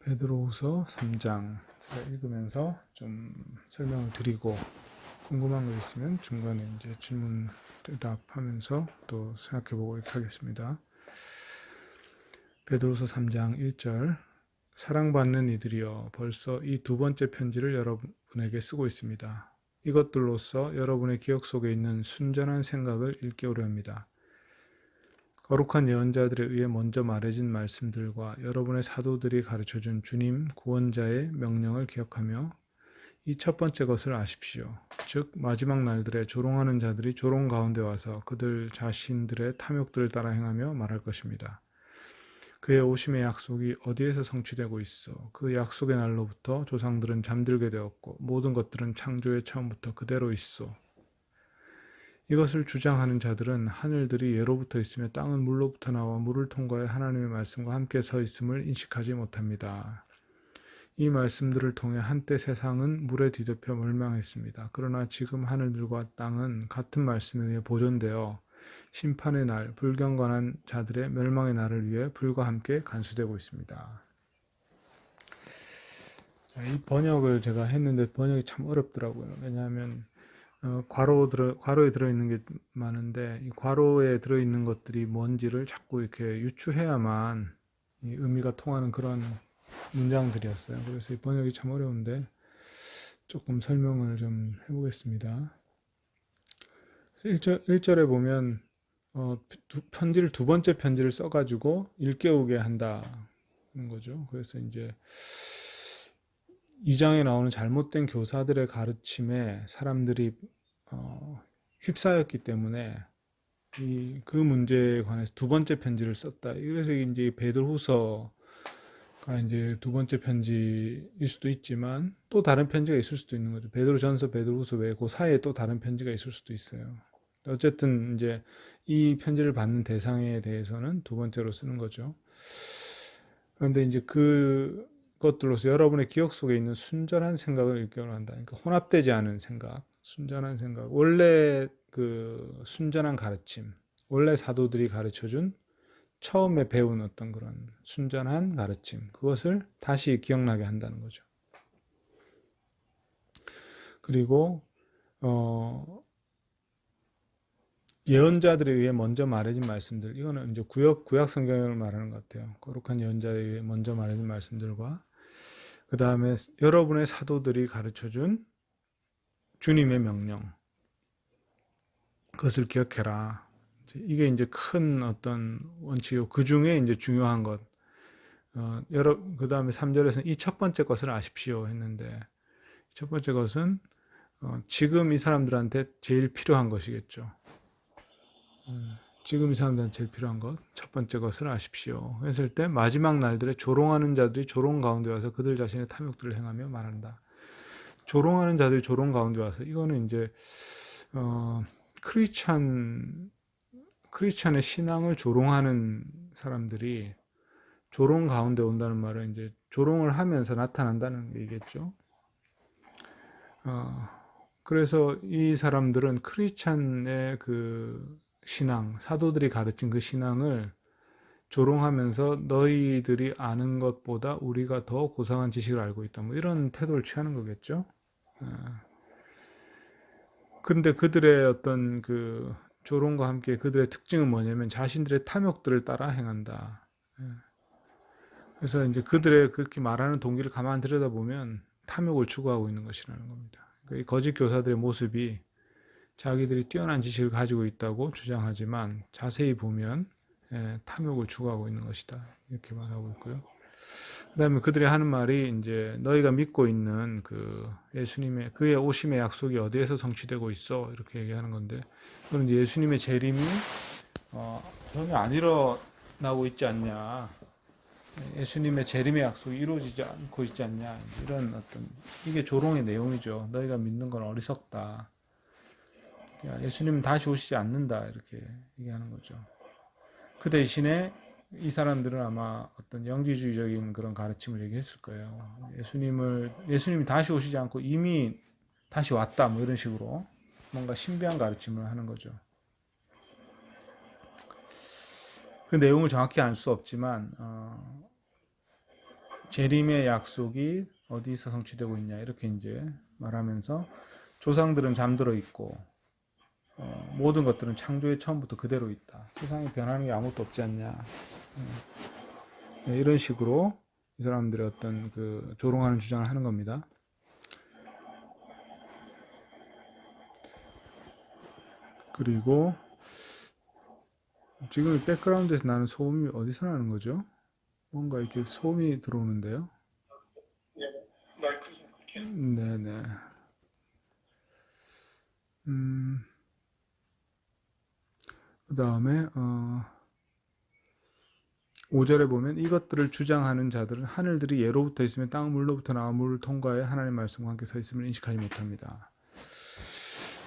베드로후서 3장 제가 읽으면서 좀 설명을 드리고 궁금한 거 있으면 중간에 이제 질문 대답하면서 또 생각해 보고 이렇게 하겠습니다. 베드로후서 3장 1절 사랑받는 이들이여 벌써 이 두 번째 편지를 여러분에게 쓰고 있습니다. 이것들로써 여러분의 기억 속에 있는 순전한 생각을 일깨우려 합니다. 거룩한 예언자들에 의해 먼저 말해진 말씀들과 여러분의 사도들이 가르쳐준 주님 구원자의 명령을 기억하며 이 첫 번째 것을 아십시오. 즉 마지막 날들에 조롱하는 자들이 조롱 가운데 와서 그들 자신들의 탐욕들을 따라 행하며 말할 것입니다. 그의 오심의 약속이 어디에서 성취되고 있어? 그 약속의 날로부터 조상들은 잠들게 되었고 모든 것들은 창조의 처음부터 그대로 있어. 이것을 주장하는 자들은 하늘들이 예로부터 있으며 땅은 물로부터 나와 물을 통과해 하나님의 말씀과 함께 서 있음을 인식하지 못합니다. 이 말씀들을 통해 한때 세상은 물에 뒤덮여 멸망했습니다. 그러나 지금 하늘들과 땅은 같은 말씀에 의해 보존되어 심판의 날, 불경건한 자들의 멸망의 날을 위해 불과 함께 간수되고 있습니다. 이 번역을 제가 했는데 번역이 참 어렵더라고요. 왜냐하면 괄호에 들어있는 게 많은데 이 괄호에 들어있는 것들이 뭔지를 자꾸 이렇게 유추해야만 이 의미가 통하는 그런 문장들이었어요. 그래서 이 번역이 참 어려운데 조금 설명을 좀 해보겠습니다. 1절에 보면 편지를 두 번째 편지를 써가지고 일깨우게 한다는 거죠. 그래서 이제 2장에 나오는 잘못된 교사들의 가르침에 사람들이 휩싸였기 때문에 그 문제에 관해서 두 번째 편지를 썼다. 그래서 이제 베드로후서가 이제 두 번째 편지일 수도 있지만 또 다른 편지가 있을 수도 있는 거죠. 베드로전서, 베드로후서 외에 그 사이에 또 다른 편지가 있을 수도 있어요. 어쨌든 이제 이 편지를 받는 대상에 대해서는 두 번째로 쓰는 거죠. 그런데 이제 그것들로서 여러분의 기억 속에 있는 순전한 생각을 일깨워야 한다. 그러니까 혼합되지 않은 생각, 순전한 생각, 원래 그 순전한 가르침, 원래 사도들이 가르쳐준 처음에 배운 어떤 그런 순전한 가르침, 그것을 다시 기억나게 한다는 거죠. 그리고 예언자들에 의해 먼저 말해진 말씀들, 이거는 이제 구약 성경을 말하는 것 같아요. 거룩한 예언자에 의해 먼저 말해진 말씀들과 그 다음에 여러분의 사도들이 가르쳐준 주님의 명령, 그것을 기억해라. 이게 이제 큰 어떤 원칙이고 그 중에 이제 중요한 것. 그 다음에 3절에서는 이 첫 번째 것을 아십시오 했는데 첫 번째 것은 지금 이 사람들한테 제일 필요한 것이겠죠. 지금 이 사람들한테 제일 필요한 것, 첫 번째 것을 아십시오 했을 때 마지막 날들에 조롱하는 자들이 조롱 가운데 와서 그들 자신의 탐욕들을 행하며 말한다. 조롱하는 자들이 조롱 가운데 와서 이거는 이제 크리스찬의 신앙을 조롱하는 사람들이 조롱 가운데 온다는 말은 이제 조롱을 하면서 나타난다는 얘기겠죠. 그래서 이 사람들은 크리스찬의 그 신앙, 사도들이 가르친 그 신앙을 조롱하면서 너희들이 아는 것보다 우리가 더 고상한 지식을 알고 있다. 뭐 이런 태도를 취하는 거겠죠. 근데 그들의 어떤 그 조롱과 함께 그들의 특징은 뭐냐면 자신들의 탐욕들을 따라 행한다. 그래서 이제 그들의 그렇게 말하는 동기를 가만 들여다보면 탐욕을 추구하고 있는 것이라는 겁니다. 그러니까 이 거짓 교사들의 모습이 자기들이 뛰어난 지식을 가지고 있다고 주장하지만 자세히 보면 탐욕을 추구하고 있는 것이다. 이렇게 말하고 있고요. 그 다음에 그들이 하는 말이 이제 너희가 믿고 있는 그 예수님의 그의 오심의 약속이 어디에서 성취되고 있어 이렇게 얘기하는 건데 그런 예수님의 재림이 전혀 안 일어나고 있지 않냐, 예수님의 재림의 약속이 이루어지지 않고 있지 않냐, 이런 어떤 이게 조롱의 내용이죠. 너희가 믿는 건 어리석다. 예수님은 다시 오시지 않는다 이렇게 얘기하는 거죠. 그 대신에 이 사람들은 아마 어떤 영지주의적인 그런 가르침을 얘기했을 거예요. 예수님이 다시 오시지 않고 이미 다시 왔다 뭐 이런 식으로 뭔가 신비한 가르침을 하는 거죠. 그 내용을 정확히 알 수 없지만 재림의 약속이 어디서 성취되고 있냐 이렇게 이제 말하면서 조상들은 잠들어 있고 모든 것들은 창조의 처음부터 그대로 있다. 세상에 변하는 게 아무것도 없지 않냐. 네, 이런 식으로 이 사람들의 어떤 그 조롱하는 주장을 하는 겁니다. 그리고 지금 백그라운드에서 나는 소음이 어디서 나는 거죠? 뭔가 이렇게 소음이 들어오는데요. 네네. 음, 그 다음에 5절에 보면 이것들을 주장하는 자들은 하늘들이 예로부터 있으면 땅은 물로부터 나와 물을 통과해 하나님 말씀과 함께 서 있음을 인식하지 못합니다.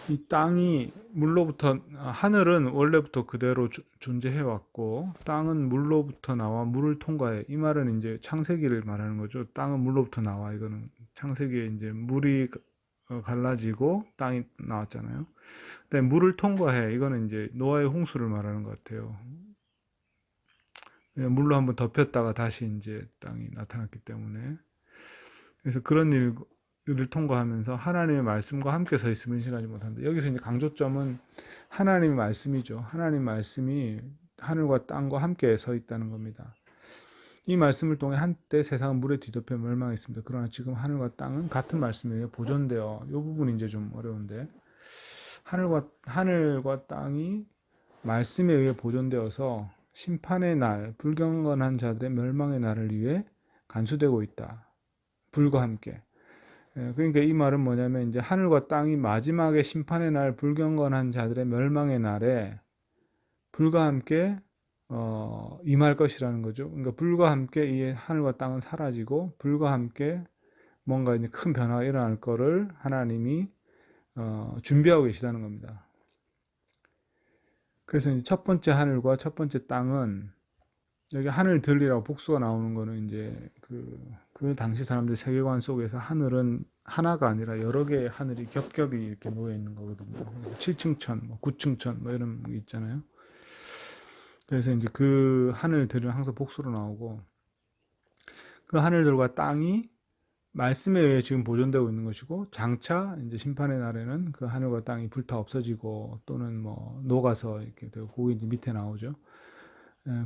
이 땅이 물로부터 하늘은 원래부터 그대로 존재해 왔고 땅은 물로부터 나와 물을 통과해. 이 말은 이제 창세기를 말하는 거죠. 땅은 물로부터 나와. 이거는 창세기에 이제 물이 갈라지고 땅이 나왔잖아요. 근데 물을 통과해. 이거는 이제 노아의 홍수를 말하는 것 같아요. 물로 한번 덮였다가 다시 이제 땅이 나타났기 때문에. 그래서 그런 일을 통과하면서 하나님의 말씀과 함께 서 있음을 인식하지 못한다. 여기서 이제 강조점은 하나님의 말씀이죠. 하나님 말씀이 하늘과 땅과 함께 서 있다는 겁니다. 이 말씀을 통해 한때 세상은 물에 뒤덮여 멸망했습니다. 그러나 지금 하늘과 땅은 같은 말씀에 의해 보존되어, 이 부분이 이제 좀 어려운데, 하늘과 땅이 말씀에 의해 보존되어서 심판의 날, 불경건한 자들의 멸망의 날을 위해 간수되고 있다. 불과 함께. 그러니까 이 말은 뭐냐면 이제 하늘과 땅이 마지막에 심판의 날, 불경건한 자들의 멸망의 날에 불과 함께 임할 것이라는 거죠. 그러니까 불과 함께 이 하늘과 땅은 사라지고 불과 함께 뭔가 이제 큰 변화가 일어날 거를 하나님이 준비하고 계시다는 겁니다. 그래서 이제 첫 번째 하늘과 첫 번째 땅은 여기 하늘들이라고 복수가 나오는 거는 이제 그 당시 사람들 세계관 속에서 하늘은 하나가 아니라 여러 개의 하늘이 겹겹이 이렇게 놓여 있는 거거든요. 7층 천, 9층 천, 뭐 이런 게 있잖아요. 그래서 이제 그 하늘들은 항상 복수로 나오고 그 하늘들과 땅이 말씀에 의해 지금 보존되고 있는 것이고 장차 이제 심판의 날에는 그 하늘과 땅이 불타 없어지고 또는 뭐 녹아서 이렇게 되고 그게 이제 밑에 나오죠.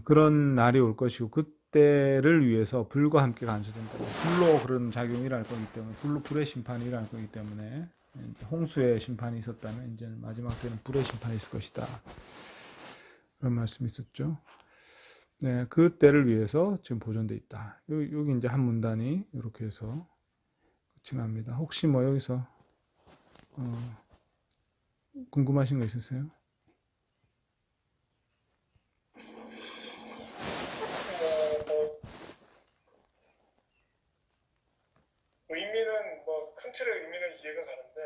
그런 날이 올 것이고 그때를 위해서 불과 함께 간수된다. 불로 그런 작용이 일어날 거기 때문에 불의 심판이 일어날 거기 때문에 홍수의 심판이 있었다면 이제 마지막 때는 불의 심판이 있을 것이다. 그런 말씀이 있었죠. 네, 그 때를 위해서 지금 보존돼 있다. 여기 이제 한 문단이 이렇게 해서 끝이 납니다. 혹시 뭐 여기서 궁금하신 거 있으세요? 의미는 뭐 큰 틀의 의미는 이해가 가는데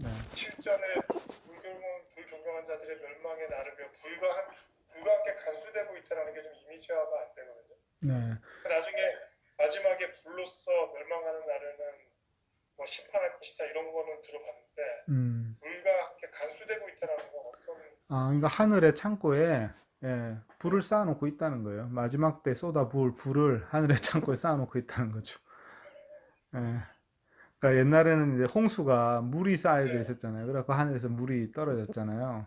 네. 7절에 불경한 자들의 멸망에 나르며 불과 함께 간수되고 있다는 게 좀 이미지화가 안 되거든요. 네. 나중에 마지막에 불로써 멸망하는 날에는 뭐 심판할 것이다 이런 거는 들어봤는데 불과 함께 간수되고 있다는 건 어떤? 그러니까 하늘의 창고에 불을 쌓아놓고 있다는 거예요. 마지막 때 쏟아부을 불을 하늘의 창고에 쌓아놓고 있다는 거죠. 예. 그러니까 옛날에는 이제 홍수가 물이 쌓여져 있었잖아요. 그래서 하늘에서 물이 떨어졌잖아요.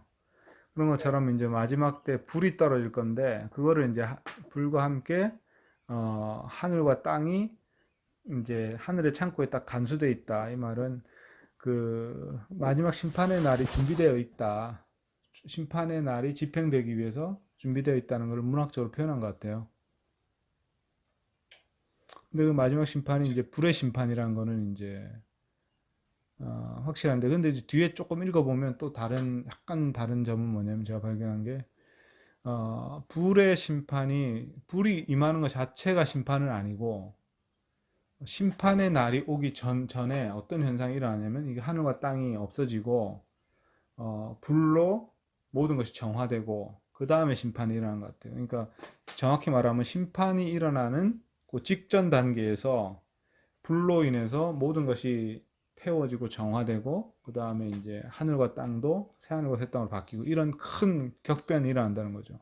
그런 것처럼 이제 마지막 때 불이 떨어질 건데 그거를 이제 불과 함께 하늘과 땅이 이제 하늘의 창고에 딱 간수되어 있다. 이 말은 그 마지막 심판의 날이 준비되어 있다. 심판의 날이 집행되기 위해서 준비되어 있다는 걸 문학적으로 표현한 것 같아요. 근데 그 마지막 심판이 이제 불의 심판이라는 거는 이제 확실한데 근데 이제 뒤에 조금 읽어보면 또 약간 다른 점은 뭐냐면 제가 발견한 게 불의 심판이 불이 임하는 것 자체가 심판은 아니고 심판의 날이 오기 전에 어떤 현상이 일어나냐면 이게 하늘과 땅이 없어지고 불로 모든 것이 정화되고 그 다음에 심판이 일어나는 것 같아요. 그러니까 정확히 말하면 심판이 일어나는 그 직전 단계에서 불로 인해서 모든 것이 태워지고 정화되고 그 다음에 이제 하늘과 땅도 새 하늘과 새 땅으로 바뀌고 이런 큰 격변이 일어난다는 거죠.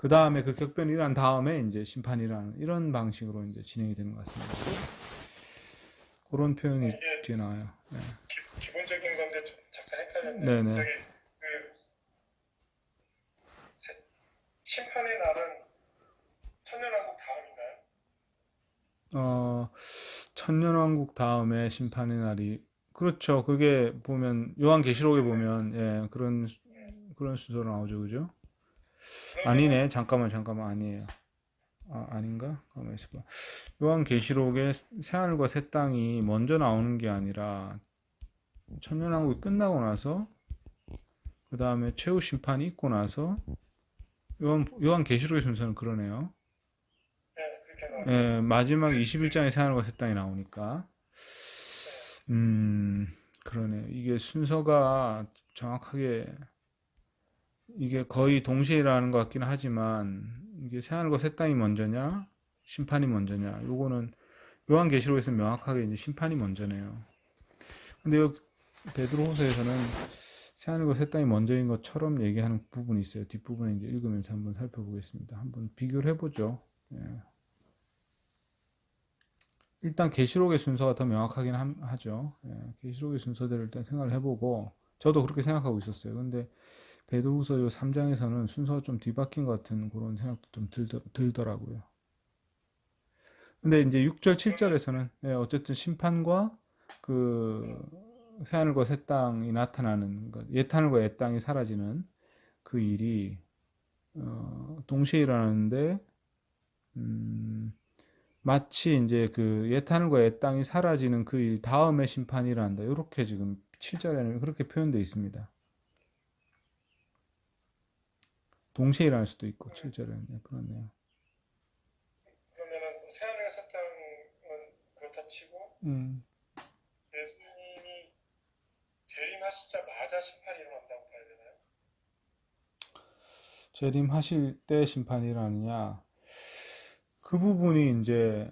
그 다음에 그 격변이 일어난 다음에 이제 심판이라는 이런 방식으로 이제 진행이 되는 것 같습니다. 그런 표현이 이게 뒤에 나와요. 네. 기본적인 건데 좀 잠깐 헷갈렸네요. 네네. 저기 그 심판의 날은 천년왕국 다음인가요? 천년왕국 다음에 심판의 날이 그렇죠. 그게 보면 요한계시록에 보면 예, 그런 순서로 나오죠, 그죠? 아니네. 잠깐만 아니에요. 아닌가? 가만히 있어봐. 요한계시록에 새하늘과 새 땅이 먼저 나오는 게 아니라 천년왕국이 끝나고 나서 그 다음에 최후 심판이 있고 나서 요한계시록의 순서는 그러네요. 네, 그렇게 나와요. 예, 마지막 21장에 새하늘과 새 땅이 나오니까 그러네요. 이게 순서가 정확하게 이게 거의 동시에 일어나는 것 같기는 하지만 이게 새하늘과 새 땅이 먼저냐 심판이 먼저냐 요거는 요한계시록에서 명확하게 이제 심판이 먼저네요. 근데 여기 베드로후서에서는 새하늘과 새 땅이 먼저인 것처럼 얘기하는 부분이 있어요. 뒷부분에 이제 읽으면서 한번 살펴보겠습니다. 한번 비교를 해보죠. 예. 일단 계시록의 순서가 더 명확하긴 하죠. 예. 계시록의 순서대로 일단 생각을 해보고 저도 그렇게 생각하고 있었어요. 근데 베드로후서 요 3장에서는 순서가 좀 뒤바뀐 것 같은 그런 생각도 좀 들더라고요. 근데 이제 6절, 7절에서는 어쨌든 심판과 그 새하늘과 새 땅이 나타나는 것, 옛하늘과 옛 땅이 사라지는 그 일이 동시에 일어나는데 마치 이제 그 옛하늘과 옛 땅이 사라지는 그 일 다음에 심판이 일어난다. 이렇게 지금 7절에는 그렇게 표현되어 있습니다. 동시에 일어날 수도 있고 7절에는 그렇네요. 그러면은 새하늘과 새 땅은 그렇다 치고 예수님이 재림하시자마자 심판이 일어난다고 봐야 되나요? 재림하실 때 심판이 일어나느냐? 그 부분이 이제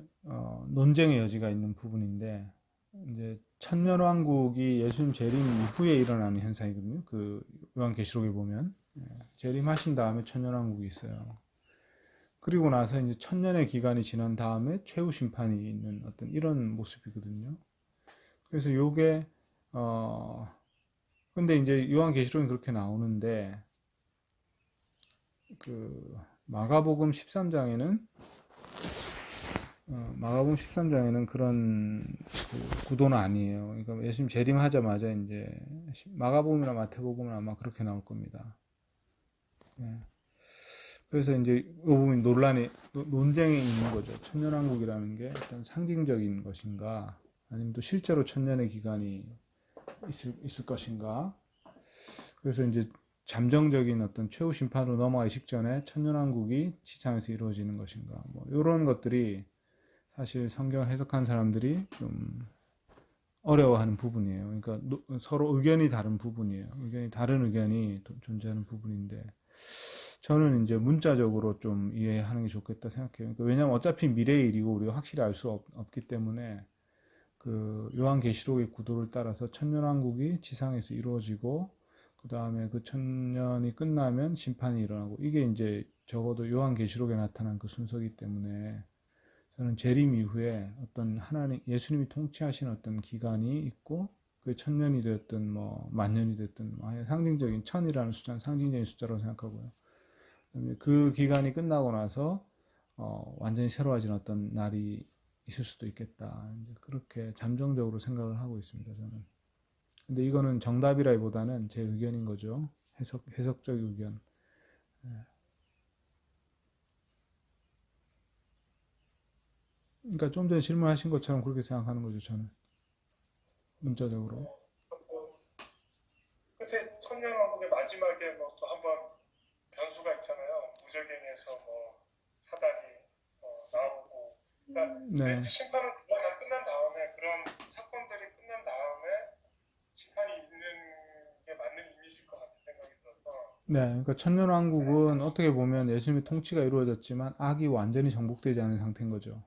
논쟁의 여지가 있는 부분인데 이제 천년왕국이 예수님 재림 이후에 일어나는 현상이거든요. 그 요한계시록에 보면 재림하신 다음에 천년왕국이 있어요. 그리고 나서 이제 천년의 기간이 지난 다음에 최후 심판이 있는 어떤 이런 모습이거든요. 그래서 요게 근데 이제 요한계시록은 그렇게 나오는데 그 마가복음 13장에는 그런 그 구도는 아니에요. 그러니까 예수님 재림하자마자 이제 마가복음이나 마태복음은 아마 그렇게 나올 겁니다. 예. 그래서 이제 이 부분 논쟁이 있는 거죠. 천년왕국이라는 게 어떤 상징적인 것인가, 아니면 또 실제로 천년의 기간이 있을 것인가. 그래서 이제 잠정적인 어떤 최후 심판으로 넘어가기 직전에 천년왕국이 지상에서 이루어지는 것인가, 뭐 이런 것들이 사실 성경을 해석한 사람들이 좀 어려워하는 부분이에요. 그러니까 서로 의견이 다른 부분이에요. 다른 의견이 존재하는 부분인데 저는 이제 문자적으로 좀 이해하는 게 좋겠다 생각해요. 그러니까 왜냐하면 어차피 미래의 일이고 우리가 확실히 알 수 없기 때문에 그 요한계시록의 구도를 따라서 천년왕국이 지상에서 이루어지고 그 다음에 그 천년이 끝나면 심판이 일어나고 이게 이제 적어도 요한계시록에 나타난 그 순서이기 때문에 저는 재림 이후에 어떤 예수님이 통치하신 어떤 기간이 있고 그게 천년이 됐든 뭐 만년이 됐든 뭐 상징적인 천이라는 숫자는 상징적인 숫자라고 생각하고요. 그다음에 그 기간이 끝나고 나서 완전히 새로워진 어떤 날이 있을 수도 있겠다. 이제 그렇게 잠정적으로 생각을 하고 있습니다, 저는. 근데 이거는 정답이라기보다는 제 의견인 거죠. 해석적 의견. 그러니까 좀 전에 질문하신 것처럼 그렇게 생각하는 거죠, 저는. 문자적으로. 끝에 천년왕국의 마지막에 뭐 또 한번 변수가 있잖아요. 무적행에서 뭐 사단이 나오고, 그러니까 네. 심판은 다 끝난 다음에 그런 사건들이 끝난 다음에 심판이 있는 게 맞는 이미지일 것 같은 생각이 들어서. 네, 그러니까 천년왕국은 어떻게 보면 예수님의 통치가 이루어졌지만 악이 완전히 정복되지 않은 상태인 거죠.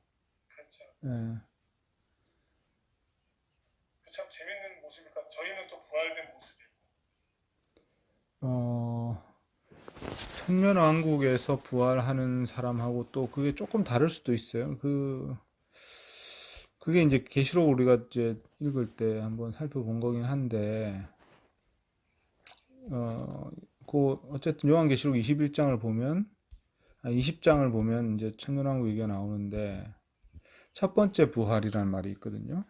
그렇죠. 네. 참 재밌는 모습이니까 저희는 또 부활된 모습이고. 천년왕국에서 부활하는 사람하고 또 그게 조금 다를 수도 있어요. 그게 이제 계시록 우리가 이제 읽을 때 한번 살펴본 거긴 한데, 어, 어쨌든 요한계시록 21장을 보면, 20장을 보면 이제 천년왕국 얘기가 나오는데, 첫 번째 부활이라는 말이 있거든요.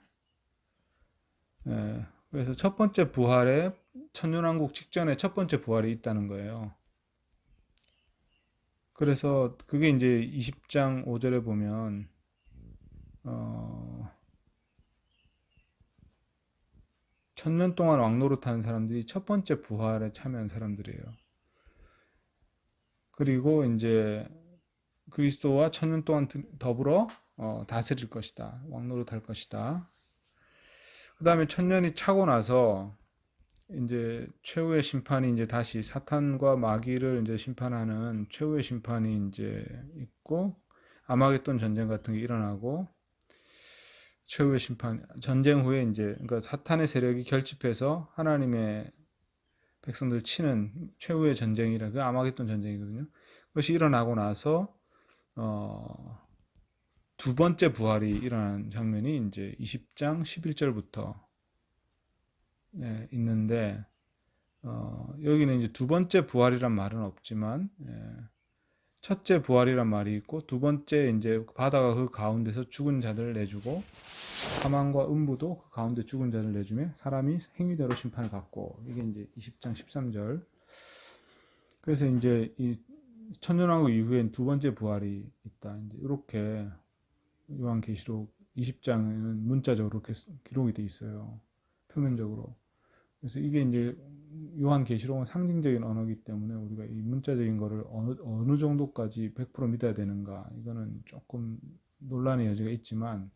예, 그래서 첫 번째 부활에 천년왕국 직전에 첫 번째 부활이 있다는 거예요. 그래서 그게 이제 20장 5절에 보면, 어, 천년 동안 왕노릇하는 사람들이 첫 번째 부활에 참여한 사람들이에요. 그리고 이제 그리스도와 천년 동안 더불어 다스릴 것이다. 왕노릇할 것이다. 그 다음에 천년이 차고 나서 이제 최후의 심판이 이제 다시 사탄과 마귀를 이제 심판하는 최후의 심판이 이제 있고, 아마겟돈 전쟁 같은 게 일어나고, 최후의 심판 전쟁 후에 이제 그러니까 사탄의 세력이 결집해서 하나님의 백성들 치는 최후의 전쟁이라 그 아마겟돈 전쟁이거든요. 그것이 일어나고 나서 두 번째 부활이 일어나는 장면이 이제 20장 11절부터 있는데, 여기는 이제 두 번째 부활이란 말은 없지만, 첫째 부활이란 말이 있고, 두 번째 이제 바다가 그 가운데서 죽은 자들을 내주고, 사망과 음부도 그 가운데 죽은 자를 내주며 사람이 행위대로 심판을 받고, 이게 이제 20장 13절. 그래서 이제 이 천년왕국 이후엔 두 번째 부활이 있다. 이제 이렇게 요한계시록 20장에는 문자적으로 이렇게 기록이 돼 있어요. 표면적으로. 그래서 이게 이제 요한계시록은 상징적인 언어이기 때문에 우리가 이 문자적인 거를 어느 정도까지 100% 믿어야 되는가, 이거는 조금 논란의 여지가 있지만,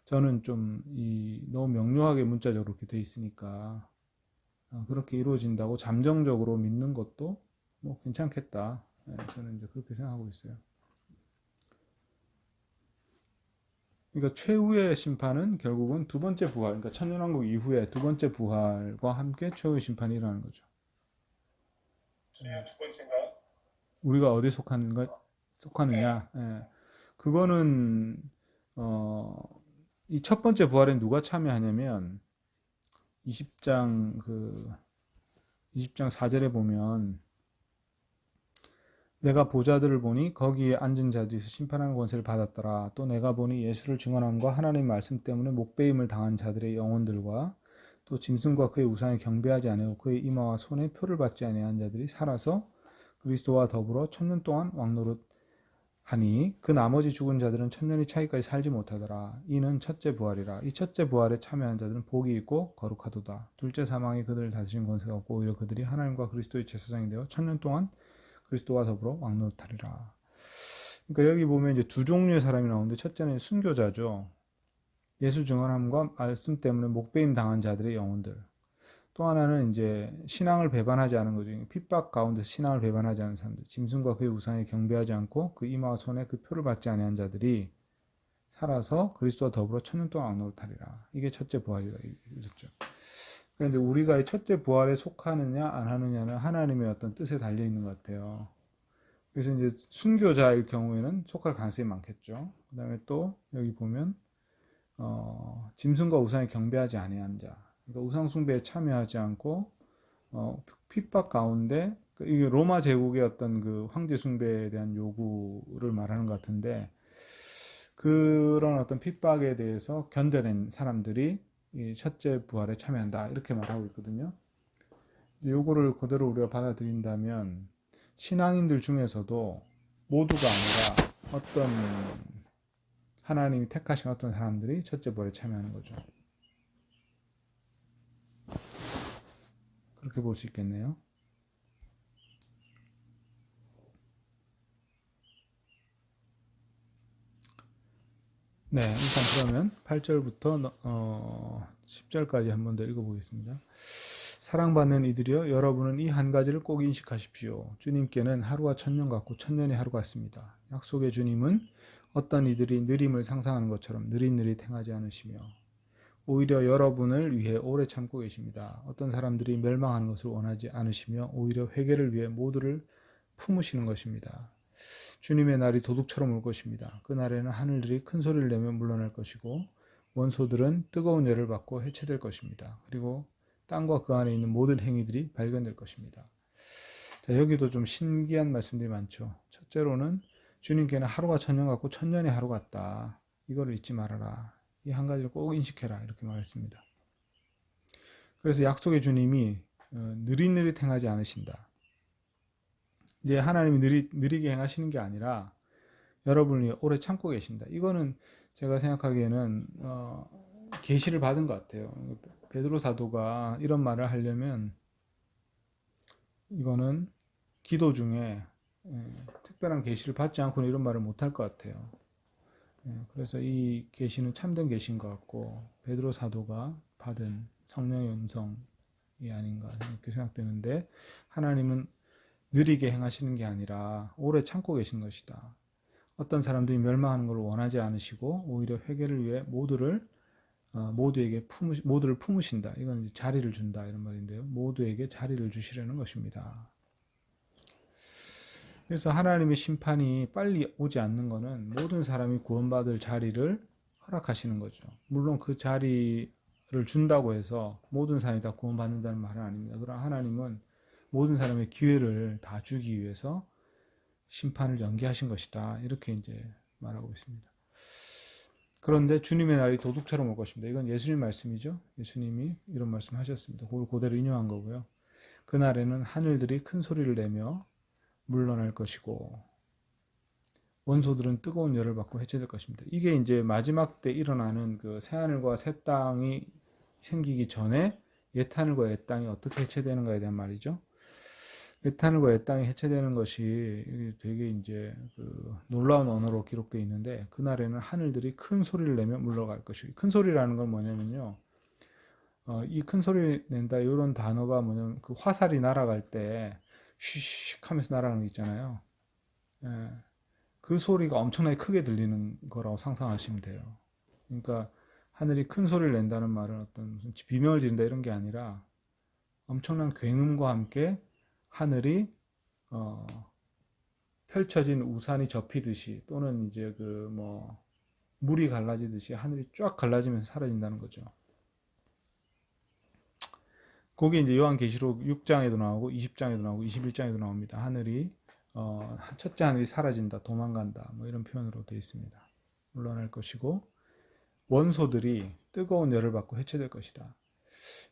저는 좀 너무 명료하게 문자적으로 이렇게 돼 있으니까 그렇게 이루어진다고 잠정적으로 믿는 것도 뭐 괜찮겠다. 저는 이제 그렇게 생각하고 있어요. 그러니까 최후의 심판은 결국은 두 번째 부활, 그러니까 천년왕국 이후에 두 번째 부활과 함께 최후의 심판이 일어나는 거죠. 두 번째인가요? 우리가 어디에 속하느냐? 예. 그거는 이 첫 번째 부활에 누가 참여하냐면 20장 20장 4절에 보면, 내가 보좌들을 보니 거기에 앉은 자들이 심판하는 권세를 받았더라. 또 내가 보니 예수를 증언함과 하나님 말씀 때문에 목배임을 당한 자들의 영혼들과 또 짐승과 그의 우상에 경배하지 아니하고 그의 이마와 손에 표를 받지 아니한 자들이 살아서 그리스도와 더불어 천년 동안 왕노릇하니 그 나머지 죽은 자들은 천년이 차기까지 살지 못하더라. 이는 첫째 부활이라. 이 첫째 부활에 참여한 자들은 복이 있고 거룩하도다. 둘째 사망이 그들을 다스린 권세가 없고 오히려 그들이 하나님과 그리스도의 제사장이 되어 천년 동안 그리스도와 더불어 왕노릇하리라. 그러니까 여기 보면 이제 두 종류의 사람이 나오는데, 첫째는 순교자죠. 예수 증언함과 말씀 때문에 목배임 당한 자들의 영혼들. 또 하나는 이제 신앙을 배반하지 않은 거죠. 핍박 가운데서 신앙을 배반하지 않은 사람들. 짐승과 그의 우상에 경배하지 않고 그 이마와 손에 그 표를 받지 아니한 자들이 살아서 그리스도와 더불어 천년 동안 왕노릇하리라. 이게 첫째 부활이다 이랬죠. 그런데 우리가 이 첫째 부활에 속하느냐 안 하느냐는 하나님의 어떤 뜻에 달려 있는 것 같아요. 그래서 이제 순교자일 경우에는 속할 가능성이 많겠죠. 그 다음에 또 여기 보면 짐승과 우상에 경배하지 아니한 자, 그러니까 우상 숭배에 참여하지 않고 핍박 가운데, 이게 로마 제국의 어떤 그 황제 숭배에 대한 요구를 말하는 것 같은데, 그런 어떤 핍박에 대해서 견뎌낸 사람들이 이 첫째 부활에 참여한다, 이렇게 말하고 있거든요. 요거를 그대로 우리가 받아들인다면 신앙인들 중에서도 모두가 아니라 어떤 하나님이 택하신 어떤 사람들이 첫째 부활에 참여하는 거죠. 그렇게 볼 수 있겠네요. 네, 일단 그러면 8절부터 10절까지 한 번 더 읽어보겠습니다. 사랑받는 이들이여, 여러분은 이 한 가지를 꼭 인식하십시오. 주님께는 하루가 천년 같고 천년이 하루 같습니다. 약속의 주님은 어떤 이들이 느림을 상상하는 것처럼 느릿느릿 행하지 않으시며 오히려 여러분을 위해 오래 참고 계십니다. 어떤 사람들이 멸망하는 것을 원하지 않으시며 오히려 회개를 위해 모두를 품으시는 것입니다. 주님의 날이 도둑처럼 올 것입니다. 그 날에는 하늘들이 큰 소리를 내며 물러날 것이고 원소들은 뜨거운 열을 받고 해체될 것입니다. 그리고 땅과 그 안에 있는 모든 행위들이 발견될 것입니다. 자, 여기도 좀 신기한 말씀들이 많죠. 첫째로는 주님께는 하루가 천년 같고 천년이 하루 같다. 이거를 잊지 말아라. 이 한 가지를 꼭 인식해라. 이렇게 말했습니다. 그래서 약속의 주님이 느릿느릿 행하지 않으신다. 이제 하나님이 느리게 행하시는 게 아니라 여러분이 오래 참고 계신다. 이거는 제가 생각하기에는 계시를 받은 것 같아요. 베드로 사도가 이런 말을 하려면 이거는 기도 중에 특별한 계시를 받지 않고는 이런 말을 못할 것 같아요. 그래서 이 계시는 참된 계시인 것 같고 베드로 사도가 받은 성령의 음성이 아닌가 이렇게 생각되는데 하나님은 느리게 행하시는 게 아니라 오래 참고 계신 것이다. 어떤 사람들이 멸망하는 걸 원하지 않으시고 오히려 회개를 위해 모두를 모두를 품으신다. 이건 이제 자리를 준다 이런 말인데요. 모두에게 자리를 주시려는 것입니다. 그래서 하나님의 심판이 빨리 오지 않는 것은 모든 사람이 구원받을 자리를 허락하시는 거죠. 물론 그 자리를 준다고 해서 모든 사람이 다 구원받는다는 말은 아닙니다. 그러나 하나님은 모든 사람의 기회를 다 주기 위해서 심판을 연기하신 것이다. 이렇게 이제 말하고 있습니다. 그런데 주님의 날이 도둑처럼 올 것입니다. 이건 예수님 말씀이죠. 예수님이 이런 말씀 하셨습니다. 그걸 그대로 인용한 거고요. 그날에는 하늘들이 큰 소리를 내며 물러날 것이고 원소들은 뜨거운 열을 받고 해체될 것입니다. 이게 이제 마지막 때 일어나는 그 새하늘과 새 땅이 생기기 전에 옛하늘과 옛 땅이 어떻게 해체되는가에 대한 말이죠. 옛하늘과 옛 땅이 해체되는 것이 되게 이제 그 놀라운 언어로 기록되어 있는데 그날에는 하늘들이 큰 소리를 내며 물러갈 것이고 큰 소리라는 건 뭐냐면요. 이 큰 소리 낸다 이런 단어가 뭐냐면 그 화살이 날아갈 때 휘식 하면서 날아가는 게 있잖아요. 예, 그 소리가 엄청나게 크게 들리는 거라고 상상하시면 돼요. 그러니까 하늘이 큰 소리를 낸다는 말은 어떤 무슨 비명을 지른다 이런 게 아니라 엄청난 굉음과 함께 하늘이 펼쳐진 우산이 접히듯이 또는 이제 그 뭐 물이 갈라지듯이 하늘이 쫙 갈라지면서 사라진다는 거죠. 그게 이제 요한계시록 6장에도 나오고 20장에도 나오고 21장에도 나옵니다. 하늘이 첫째 하늘이 사라진다, 도망간다, 뭐 이런 표현으로 되어 있습니다. 물러날 것이고 원소들이 뜨거운 열을 받고 해체될 것이다.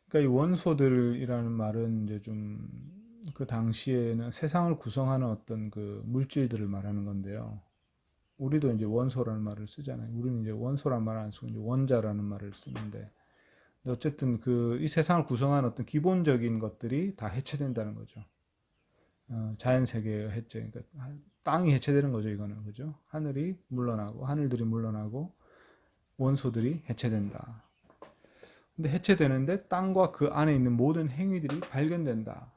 그러니까 이 원소들이라는 말은 이제 좀 그 당시에는 세상을 구성하는 어떤 그 물질들을 말하는 건데요. 우리도 이제 원소라는 말을 쓰잖아요. 우리는 이제 원소라는 말을 안 쓰고 이제 원자라는 말을 쓰는데 어쨌든 그 이 세상을 구성하는 어떤 기본적인 것들이 다 해체된다는 거죠. 자연 세계의 해체, 그러니까 땅이 해체되는 거죠. 이거는 그죠? 하늘이 물러나고 하늘들이 물러나고 원소들이 해체된다. 근데 해체되는데 땅과 그 안에 있는 모든 행위들이 발견된다.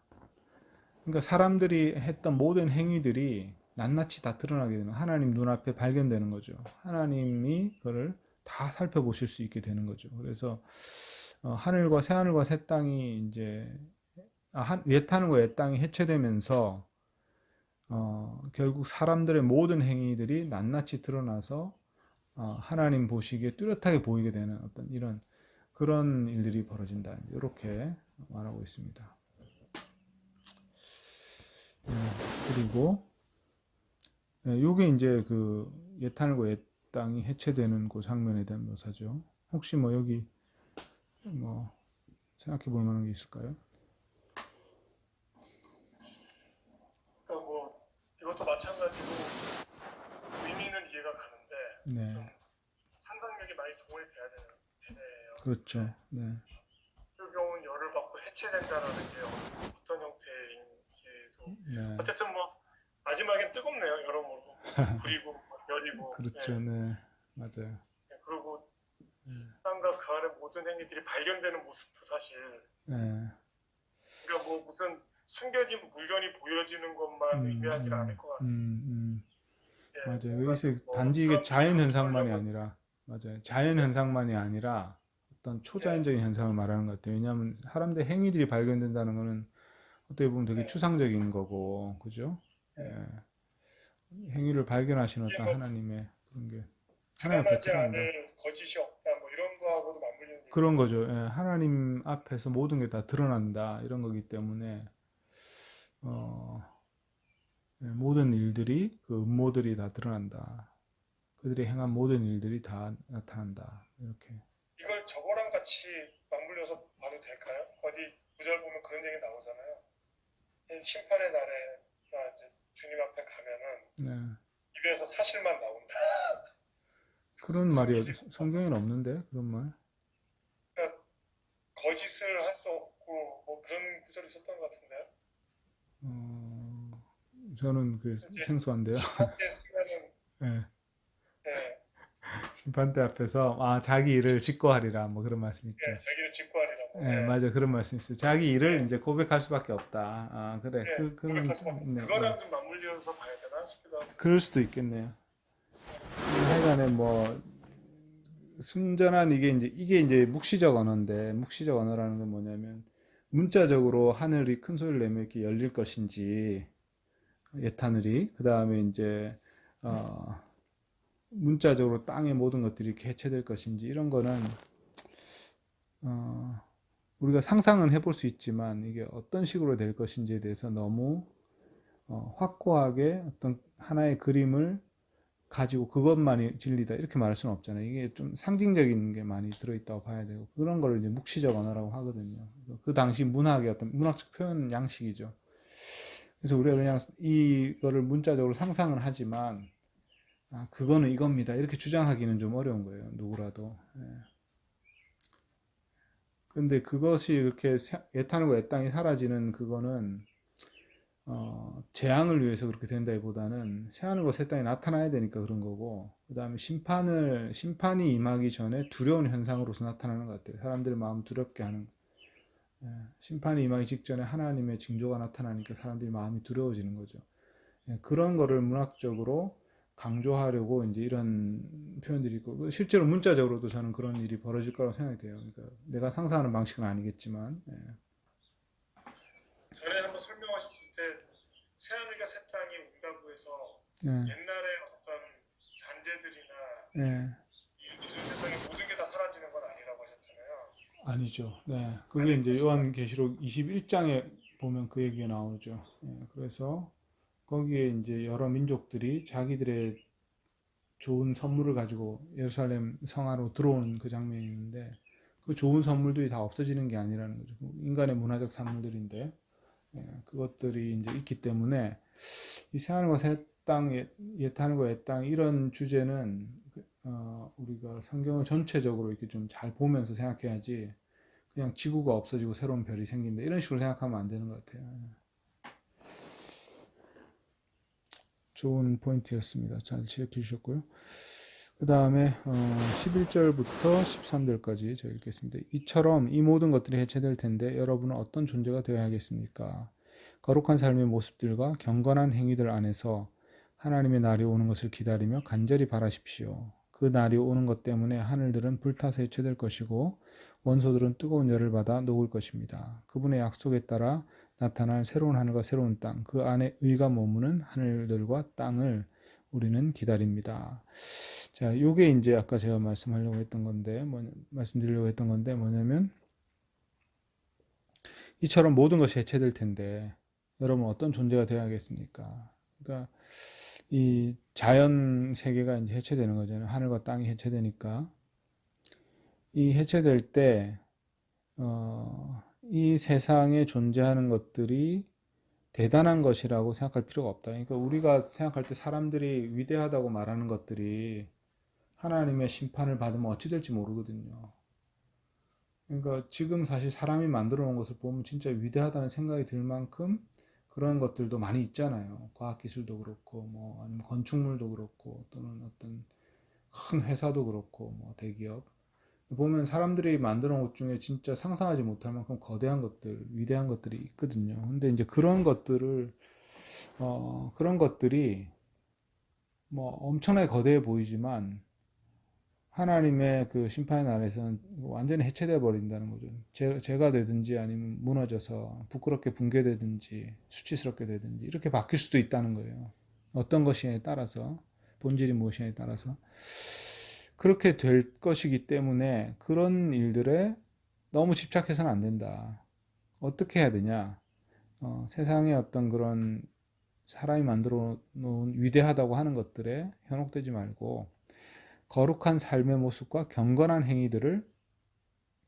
그러니까 사람들이 했던 모든 행위들이 낱낱이 다 드러나게 되는 하나님 눈앞에 발견되는 거죠. 하나님이 그걸 다 살펴보실 수 있게 되는 거죠. 그래서 하늘과 새 하늘과 새 땅이 이제 옛 하늘과 옛 땅이 해체되면서 결국 사람들의 모든 행위들이 낱낱이 드러나서 하나님 보시기에 뚜렷하게 보이게 되는 어떤 이런 그런 일들이 벌어진다. 이렇게 말하고 있습니다. 그리고 요게 이제 그 옛 하늘과 옛 땅이 해체되는 그 장면에 대한 묘사죠. 혹시 뭐 여기 뭐 생각해 볼 만한 게 있을까요? 그러니까 뭐 이것도 마찬가지로 의미는 이해가 가는데 네, 좀 상상력이 많이 동원돼야 되네요. 그렇죠. 네, 뜨거운 열을 받고 해체된다라는 게 어떤 형태인지도 네, 어쨌든 뭐 마지막엔 뜨겁네요. 여러모로 불이고 열이고 그렇죠. 예. 네, 맞아요. 그리고 땅과 그 안의 모든 행위들이 발견되는 모습도 사실 네, 그러니까 뭐 무슨 숨겨진 물건이 보여지는 것만 의미하지는 않을 것 같아요. 예, 맞아요. 뭔가 여기서 뭐 단지 이게 자연 현상만이 하려고 아니라, 맞아요. 자연 현상만이 아니라 어떤 초자연적인 현상을 말하는 것 같아요. 왜냐하면 사람들 행위들이 발견된다는 거는 어떻게 보면 되게 추상적인 거고, 그죠? 네. 행위를 발견하시는 이게 어떤 뭐 하나님의 그런 게 하나님 앞에 드러나지 드러난다. 않을 거짓이 없다 뭐 이런 거하고도 맞물리는 그런 얘기잖아요. 거죠. 예, 하나님 앞에서 모든 게 다 드러난다. 이런 거기 때문에 어, 모든 일들이 그 음모들이 다 드러난다. 그들이 행한 모든 일들이 다 나타난다. 이렇게. 이걸 저거랑 같이 맞물려서 봐도 될까요? 어디 구절 보면 그런 얘기 나오잖아요. 심판의 날에 이제 주님 앞에 가면은 네. 입에서 사실만 나온다. 그런 말이 숨기지 성경에는 없는데 그런 말. 그러니까 거짓을 할 수 없고 뭐 그런 구절이 있었던 것 같은데요. 어, 저는 그 이제 생소한데요. 심판 때 쓰면은 예, 예, 심판대 앞에서 자기 일을 직고하리라 뭐 그런 말씀 있죠. 예, 자기를 직구하리라고. 예, 예, 맞아. 그런 말씀 있어요. 자기 일을 예, 이제 고백할 수밖에 없다. 그래. 예, 그런, 고백할 수밖에 없다. 네, 네. 그거랑 좀 맞물려서 봐야 되나 싶기도 하고. 그럴 수도 있겠네요. 하여간에 뭐, 순전한 이게 이제 묵시적 언어인데, 묵시적 언어라는 건 뭐냐면, 문자적으로 하늘이 큰 소리를 내면 이렇게 열릴 것인지, 옛하늘이, 그 다음에 이제, 어, 문자적으로 땅의 모든 것들이 이렇게 해체될 것인지, 이런 거는, 어, 우리가 상상은 해볼 수 있지만, 이게 어떤 식으로 될 것인지에 대해서 너무 확고하게 어떤 하나의 그림을 가지고 그것만이 진리다 이렇게 말할 수는 없잖아요. 이게 좀 상징적인 게 많이 들어있다고 봐야 되고 그런 거를 이제 묵시적 언어라고 하거든요. 그 당시 문학의 어떤 문학적 표현 양식이죠. 그래서 우리가 그냥 이거를 문자적으로 상상을 하지만 그거는 이겁니다 이렇게 주장하기는 좀 어려운 거예요. 누구라도. 그런데 그것이 이렇게 예탄과 옛땅이 사라지는 그거는 재앙을 위해서 그렇게 된다기보다는 새하늘과 새 땅이 나타나야 되니까 그런 거고, 그 다음에 심판이 임하기 전에 두려운 현상으로서 나타나는 것 같아요. 사람들의 마음 두렵게 하는. 예, 심판이 임하기 직전에 하나님의 징조가 나타나니까 사람들이 마음이 두려워지는 거죠. 그런 거를 문학적으로 강조하려고 이제 이런 표현들이 있고, 실제로 문자적으로도 저는 그런 일이 벌어질 거라고 생각이 돼요. 그러니까 내가 상상하는 방식은 아니겠지만, 전에 한번 설명하셨을 때 새하늘과 새 땅이 온다고 해서 예, 옛날에 어떤 잔재들이나 예. 이 기존 세상의 모든 게 다 사라지는 건 아니라고 하셨잖아요. 아니죠. 네. 그게 아닐 이제 것이다. 요한계시록 21장에 보면 그 얘기가 나오죠. 그래서 거기에 이제 여러 민족들이 자기들의 좋은 선물을 가지고 예루살렘 성 안으로 들어오는 그 장면이 있는데 그 좋은 선물들이 다 없어지는 게 아니라는 거죠. 인간의 문화적 산물들인데 그것들이 이제 있기 때문에 이 새하늘과 새 땅, 옛하늘과 옛 땅 이런 주제는 우리가 성경을 전체적으로 이렇게 좀 잘 보면서 생각해야지 그냥 지구가 없어지고 새로운 별이 생긴다 이런 식으로 생각하면 안 되는 것 같아요. 좋은 포인트였습니다. 잘 지적해 주셨고요. 그 다음에 11절부터 13절까지 제가 읽겠습니다. 이처럼 이 모든 것들이 해체될 텐데 여러분은 어떤 존재가 되어야 하겠습니까? 거룩한 삶의 모습들과 경건한 행위들 안에서 하나님의 날이 오는 것을 기다리며 간절히 바라십시오. 그 날이 오는 것 때문에 하늘들은 불타서 해체될 것이고 원소들은 뜨거운 열을 받아 녹을 것입니다. 그분의 약속에 따라 나타날 새로운 하늘과 새로운 땅, 그 안에 의가 머무는 하늘들과 땅을 우리는 기다립니다. 자, 요게 이제 아까 제가 말씀드리려고 했던 건데 뭐냐면 이처럼 모든 것이 해체될 텐데 여러분 어떤 존재가 되어야겠습니까? 그러니까 이 자연 세계가 이제 해체되는 거잖아요. 하늘과 땅이 해체되니까 이 해체될 때 이 세상에 존재하는 것들이 대단한 것이라고 생각할 필요가 없다. 그러니까 우리가 생각할 때 사람들이 위대하다고 말하는 것들이 하나님의 심판을 받으면 어찌 될지 모르거든요. 그러니까 지금 사실 사람이 만들어 놓은 것을 보면 진짜 위대하다는 생각이 들 만큼 그런 것들도 많이 있잖아요. 과학기술도 그렇고, 뭐, 아니면 건축물도 그렇고, 또는 어떤 큰 회사도 그렇고, 뭐, 대기업. 보면 사람들이 만들어 놓은 것 중에 진짜 상상하지 못할 만큼 거대한 것들, 위대한 것들이 있거든요. 근데 이제 그런 것들이 뭐 엄청나게 거대해 보이지만 하나님의 그 심판의 날에서는 완전히 해체되어 버린다는 거죠. 죄가 되든지 아니면 무너져서 부끄럽게 붕괴되든지 수치스럽게 되든지 이렇게 바뀔 수도 있다는 거예요. 어떤 것이냐에 따라서, 본질이 무엇이냐에 따라서 그렇게 될 것이기 때문에 그런 일들에 너무 집착해서는 안 된다. 어떻게 해야 되냐? 세상의 어떤 그런 사람이 만들어 놓은 위대하다고 하는 것들에 현혹되지 말고 거룩한 삶의 모습과 경건한 행위들을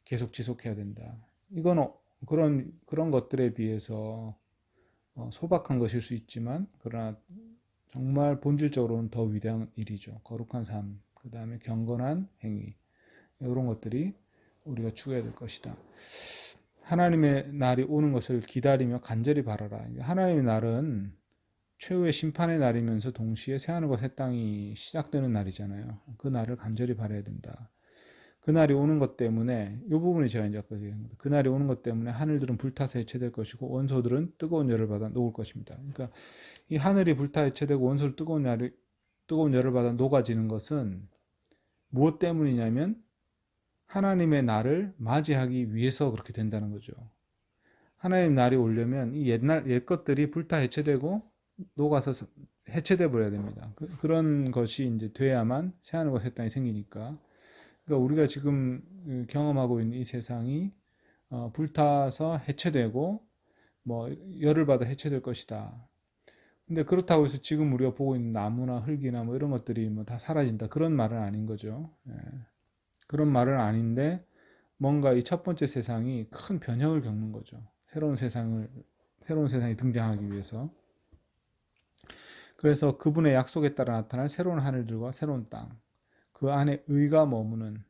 계속 지속해야 된다. 이건 그런 것들에 비해서 소박한 것일 수 있지만 그러나 정말 본질적으로는 더 위대한 일이죠. 거룩한 삶, 그 다음에 경건한 행위, 이런 것들이 우리가 추구해야 될 것이다. 하나님의 날이 오는 것을 기다리며 간절히 바라라. 하나님의 날은 최후의 심판의 날이면서 동시에 새하늘과 새 땅이 시작되는 날이잖아요. 그 날을 간절히 바라야 된다. 그 날이 오는 것 때문에 이 부분이 제가 이제 아까 얘기한 겁니다. 그 날이 오는 것 때문에 하늘들은 불타서 해체될 것이고 원소들은 뜨거운 열을 받아 녹을 것입니다. 그러니까 이 하늘이 불타 해체되고 원소를 뜨거운 열을 받아 녹아지는 것은 무엇 때문이냐면 하나님의 날을 맞이하기 위해서 그렇게 된다는 거죠. 하나님 날이 오려면 이 옛 것들이 불타 해체되고 녹아서 해체돼 버려야 됩니다. 그런 것이 이제 돼야만 새하늘과 새 땅이 생기니까. 그러니까 우리가 지금 경험하고 있는 이 세상이 불타서 해체되고 뭐 열을 받아 해체될 것이다. 근데 그렇다고 해서 지금 우리가 보고 있는 나무나 흙이나 뭐 이런 것들이 뭐 다 사라진다. 그런 말은 아닌 거죠. 예. 그런 말은 아닌데 뭔가 이 첫 번째 세상이 큰 변형을 겪는 거죠. 새로운 세상이 등장하기 위해서. 그래서 그분의 약속에 따라 나타날 새로운 하늘들과 새로운 땅, 그 안에 의가 머무는,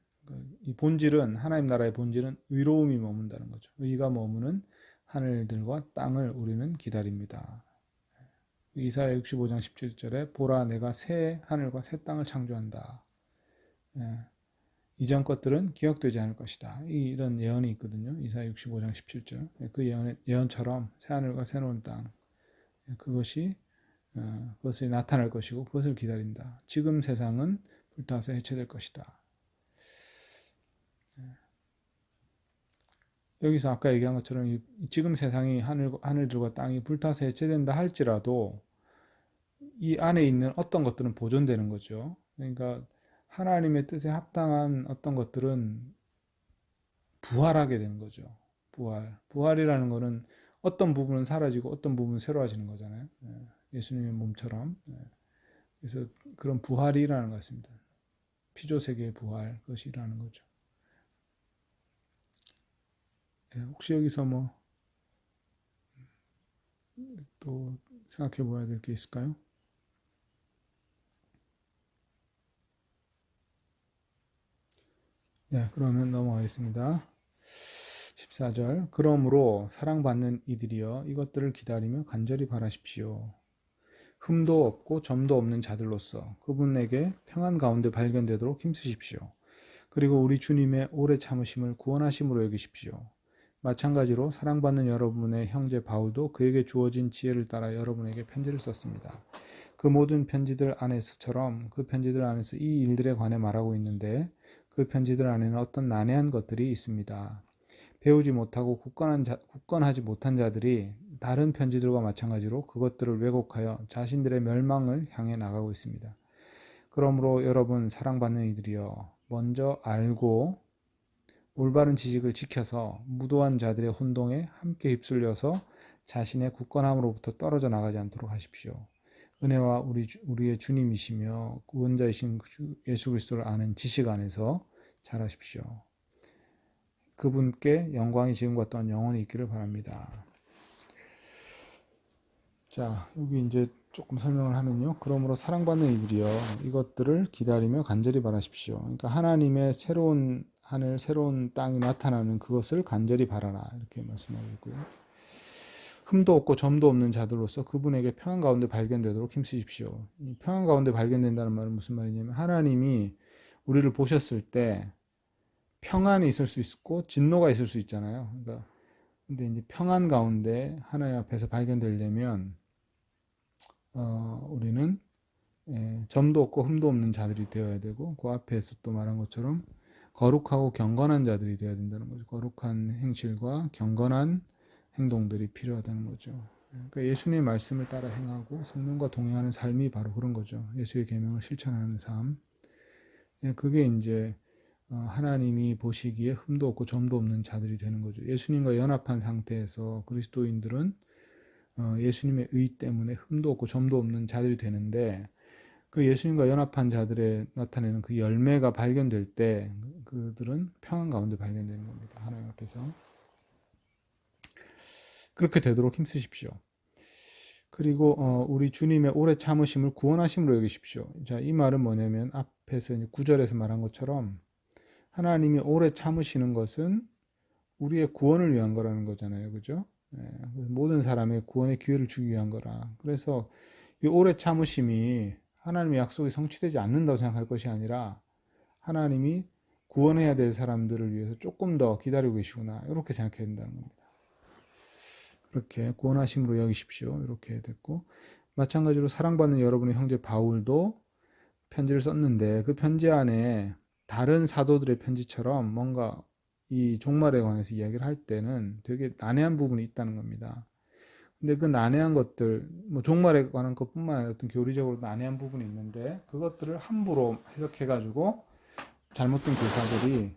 이 본질은, 하나님 나라의 본질은 의로움이 머문다는 거죠. 의가 머무는 하늘들과 땅을 우리는 기다립니다. 이사야 65장 17절에 보라 내가 새 하늘과 새 땅을 창조한다. 예. 이전 것들은 기억되지 않을 것이다. 이런 예언이 있거든요. 이사야 65장 17절. 그 예언처럼 새 하늘과 새로운 땅, 그것이 그것이 나타날 것이고 그것을 기다린다. 지금 세상은 불타서 해체될 것이다. 여기서 아까 얘기한 것처럼 지금 세상이 하늘들과 땅이 불타서 해체된다 할지라도 이 안에 있는 어떤 것들은 보존되는 거죠. 그러니까 하나님의 뜻에 합당한 어떤 것들은 부활하게 되는 거죠. 부활이라는 거는 어떤 부분은 사라지고 어떤 부분은 새로워지는 거잖아요. 예수님의 몸처럼. 그래서 그런 부활이라는 것 같습니다. 피조세계의 부활, 그것이 일어나는 거죠. 혹시 여기서 뭐 또 생각해 봐야 될 게 있을까요? 네, 그러면 넘어가겠습니다. 14절. 그러므로 사랑받는 이들이여 이것들을 기다리며 간절히 바라십시오. 흠도 없고 점도 없는 자들로서 그분에게 평안 가운데 발견되도록 힘쓰십시오. 그리고 우리 주님의 오래 참으심을 구원하심으로 여기십시오. 마찬가지로 사랑받는 여러분의 형제 바울도 그에게 주어진 지혜를 따라 여러분에게 편지를 썼습니다. 그 모든 편지들 안에서처럼 그 편지들 안에서 이 일들에 관해 말하고 있는데 그 편지들 안에는 어떤 난해한 것들이 있습니다. 배우지 못하고 굳건하지 못한 자들이 다른 편지들과 마찬가지로 그것들을 왜곡하여 자신들의 멸망을 향해 나가고 있습니다. 그러므로 여러분 사랑받는 이들이여 먼저 알고 올바른 지식을 지켜서 무도한 자들의 혼동에 함께 휩쓸려서 자신의 굳건함으로부터 떨어져 나가지 않도록 하십시오. 은혜와 우리의 주님이시며 구원자이신 예수 그리스도를 아는 지식 안에서 잘하십시오. 그분께 영광이 지금과 또한 영원히 있기를 바랍니다. 자, 여기 이제 조금 설명을 하면요. 그러므로 사랑받는 이들이여 이것들을 기다리며 간절히 바라십시오. 그러니까 하나님의 새로운 하늘, 새로운 땅이 나타나는 그것을 간절히 바라라. 이렇게 말씀하고 있고요. 흠도 없고 점도 없는 자들로서 그분에게 평안 가운데 발견되도록 힘쓰십시오. 이 평안 가운데 발견된다는 말은 무슨 말이냐면 하나님이 우리를 보셨을 때 평안이 있을 수 있고 진노가 있을 수 있잖아요. 그러니까 근데 이제 평안 가운데 하나님 앞에서 발견되려면 우리는 점도 없고 흠도 없는 자들이 되어야 되고, 그 앞에서 또 말한 것처럼 거룩하고 경건한 자들이 되어야 된다는 거죠. 거룩한 행실과 경건한 행동들이 필요하다는 거죠. 그러니까 예수님의 말씀을 따라 행하고 성령과 동행하는 삶이 바로 그런 거죠. 예수의 계명을 실천하는 삶. 그게 이제 하나님이 보시기에 흠도 없고 점도 없는 자들이 되는 거죠. 예수님과 연합한 상태에서 그리스도인들은 예수님의 의 때문에 흠도 없고 점도 없는 자들이 되는데, 그 예수님과 연합한 자들의 나타내는 그 열매가 발견될 때 그들은 평안 가운데 발견되는 겁니다. 하나님 앞에서. 그렇게 되도록 힘쓰십시오. 그리고 우리 주님의 오래 참으심을 구원하심으로 여기십시오. 자, 이 말은 뭐냐면 앞에서 이제 9절에서 말한 것처럼 하나님이 오래 참으시는 것은 우리의 구원을 위한 거라는 거잖아요. 그죠? 모든 사람의 구원의 기회를 주기 위한 거라. 그래서 이 오래 참으심이 하나님의 약속이 성취되지 않는다고 생각할 것이 아니라 하나님이 구원해야 될 사람들을 위해서 조금 더 기다리고 계시구나. 이렇게 생각해야 된다는 겁니다. 그렇게 구원하심으로 여기십시오. 이렇게 됐고, 마찬가지로 사랑받는 여러분의 형제 바울도 편지를 썼는데 그 편지 안에 다른 사도들의 편지처럼 뭔가 이 종말에 관해서 이야기를 할 때는 되게 난해한 부분이 있다는 겁니다. 근데 그 난해한 것들, 뭐 종말에 관한 것뿐만 아니라 어떤 교리적으로 난해한 부분이 있는데 그것들을 함부로 해석해가지고 잘못된 교사들이,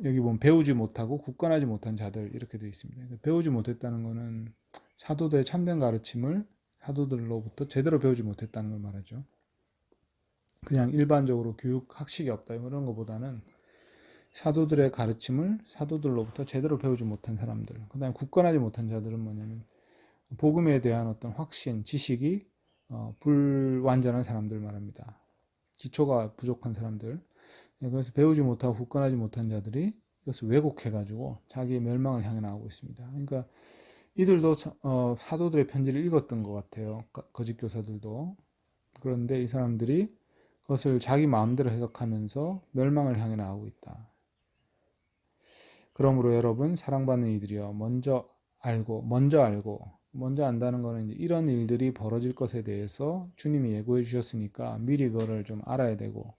여기 보면 배우지 못하고 굳건하지 못한 자들 이렇게 되어 있습니다. 배우지 못했다는 것은 사도들의 참된 가르침을 사도들로부터 제대로 배우지 못했다는 걸 말하죠. 그냥 일반적으로 교육 학식이 없다 이런 것보다는 사도들의 가르침을 사도들로부터 제대로 배우지 못한 사람들, 그 다음에 굳건하지 못한 자들은 뭐냐면 복음에 대한 어떤 확신, 지식이 불완전한 사람들 말합니다. 기초가 부족한 사람들. 그래서 배우지 못하고 굳건하지 못한 자들이 이것을 왜곡해가지고 자기의 멸망을 향해 나가고 있습니다. 그러니까 이들도 사도들의 편지를 읽었던 것 같아요. 거짓 교사들도. 그런데 이 사람들이 그것을 자기 마음대로 해석하면서 멸망을 향해 나가고 있다. 그러므로 여러분 사랑받는 이들이여 먼저 안다는 것은 이런 일들이 벌어질 것에 대해서 주님이 예고해 주셨으니까 미리 그거를 좀 알아야 되고,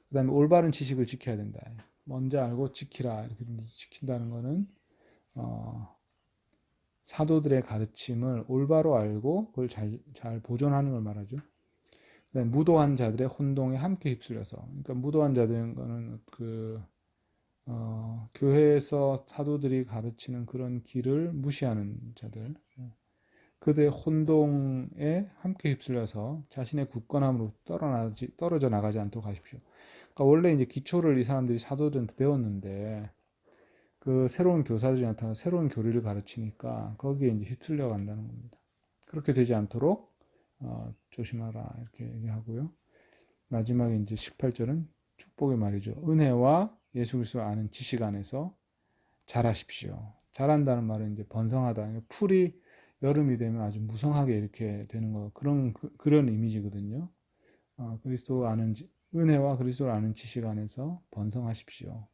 그 다음에 올바른 지식을 지켜야 된다. 먼저 알고 지키라. 이렇게 지킨다는 것은 사도들의 가르침을 올바로 알고 그걸 잘 보존하는 걸 말하죠. 그다음에 무도한 자들의 혼동에 함께 휩쓸려서, 그러니까 무도한 자들은 거는 교회에서 사도들이 가르치는 그런 길을 무시하는 자들, 그들의 혼동에 함께 휩쓸려서 자신의 굳건함으로 떨어져 나가지 않도록 하십시오. 그러니까 원래 이제 기초를 이 사람들이 사도들한테 배웠는데 그 새로운 교사들이 나타나서 새로운 교리를 가르치니까 거기에 이제 휩쓸려 간다는 겁니다. 그렇게 되지 않도록 조심하라 이렇게 얘기하고요. 마지막에 이제 18절은 축복의 말이죠. 은혜와 예수 그리스도를 아는 지식 안에서 자라십시오. 자란다는 말은 이제 번성하다. 풀이 여름이 되면 아주 무성하게 이렇게 되는 거, 그런 이미지거든요. 은혜와 그리스도를 아는 지식 안에서 번성하십시오.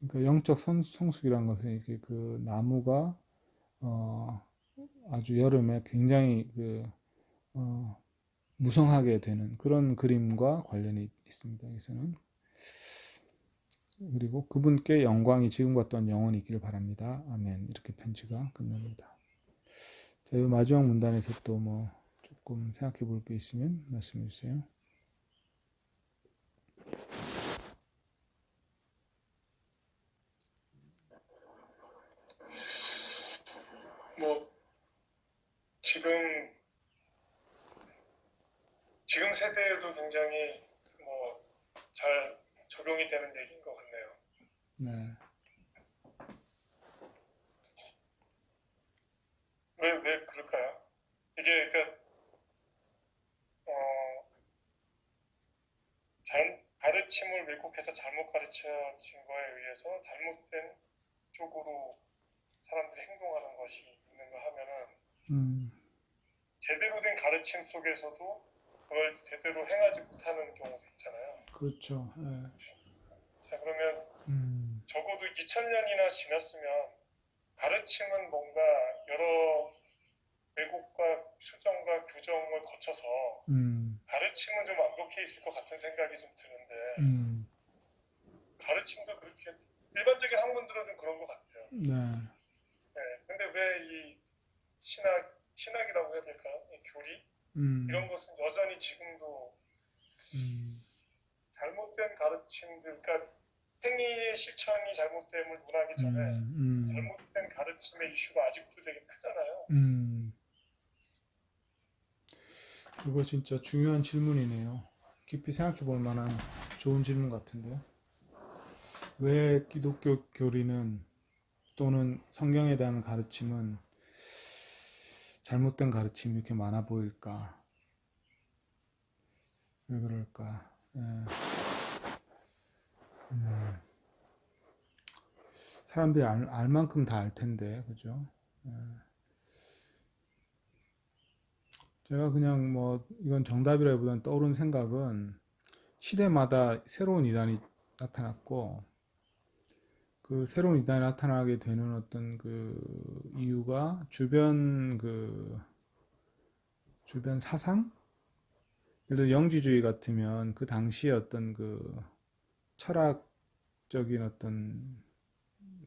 그러니까 영적 성숙이라는 것은 이렇게 그 나무가 아주 여름에 굉장히 무성하게 되는 그런 그림과 관련이 있습니다. 여기서는. 그리고 그분께 영광이 지금과 또한 영원히 있기를 바랍니다. 아멘. 이렇게 편지가 끝납니다. 자, 이 마지막 문단에서 또 뭐 조금 생각해 볼 게 있으면 말씀해 주세요. 뭐 지금 세대에도 굉장히 뭐 잘 적용이 되는 얘기인 것 같네요. 네. 왜 그럴까요? 이게 그러니까 가르침을 왜곡해서 잘못 가르쳐진 거에 의해서 잘못된 쪽으로 사람들이 행동하는 것이 있는가 하면은 제대로 된 가르침 속에서도 그걸 제대로 행하지 못하는 경우도 있잖아요. 그렇죠. 네. 자, 그러면 적어도 2000년이나 지났으면 가르침은 뭔가 여러 왜곡과 수정과 교정을 거쳐서 가르침은 좀 완벽해 있을 것 같은 생각이 좀 드는데 가르침도 그렇게 일반적인 학문들은 좀 그런 것 같아요. 네. 네, 근데 왜 이 신학이라고 해야 될까? 이 교리 이런 것은 여전히 지금도 잘못된 가르침들, 그러니까 행위의 실천이 잘못됨을 논하기 전에 잘못된 가르침의 이슈가 아직도 되게 크잖아요. 그거 진짜 중요한 질문이네요. 깊이 생각해 볼 만한 좋은 질문 같은데요. 왜 기독교 교리는 또는 성경에 대한 가르침은 잘못된 가르침이 이렇게 많아 보일까? 왜 그럴까? 예. 사람들이 알 만큼 다 알 텐데, 그죠? 예. 제가 그냥 뭐, 이건 정답이라기보다는 떠오른 생각은 시대마다 새로운 이단이 나타났고, 그 새로운 이단이 나타나게 되는 어떤 그 이유가 주변 사상? 예를 들어 영지주의 같으면 그 당시에 어떤 그 철학적인 어떤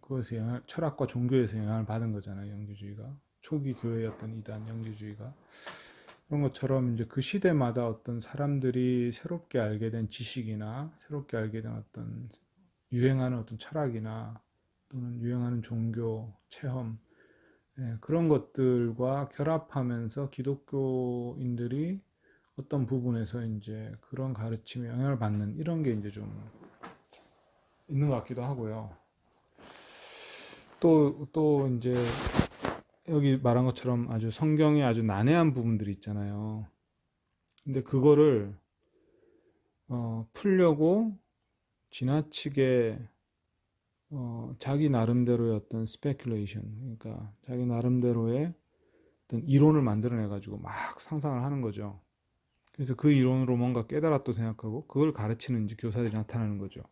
그것에 철학과 종교에서 영향을 받은 거잖아요. 영지주의가 초기 교회였던 이단 영지주의가 그런 것처럼 이제 그 시대마다 어떤 사람들이 새롭게 알게 된 지식이나 새롭게 알게 된 어떤 유행하는 어떤 철학이나 또는 유행하는 종교 체험 그런 것들과 결합하면서 기독교인들이 어떤 부분에서 이제 그런 가르침에 영향을 받는 이런 게 이제 좀 있는 것 같기도 하고요. 또 이제 여기 말한 것처럼 아주 성경에 아주 난해한 부분들이 있잖아요. 근데 그거를 풀려고 지나치게 자기 나름대로의 어떤 스페큘레이션, 그러니까 자기 나름대로의 어떤 이론을 만들어내 가지고 막 상상을 하는 거죠. 그래서 그 이론으로 뭔가 깨달았다고 생각하고 그걸 가르치는 이제 교사들이 나타나는 거죠.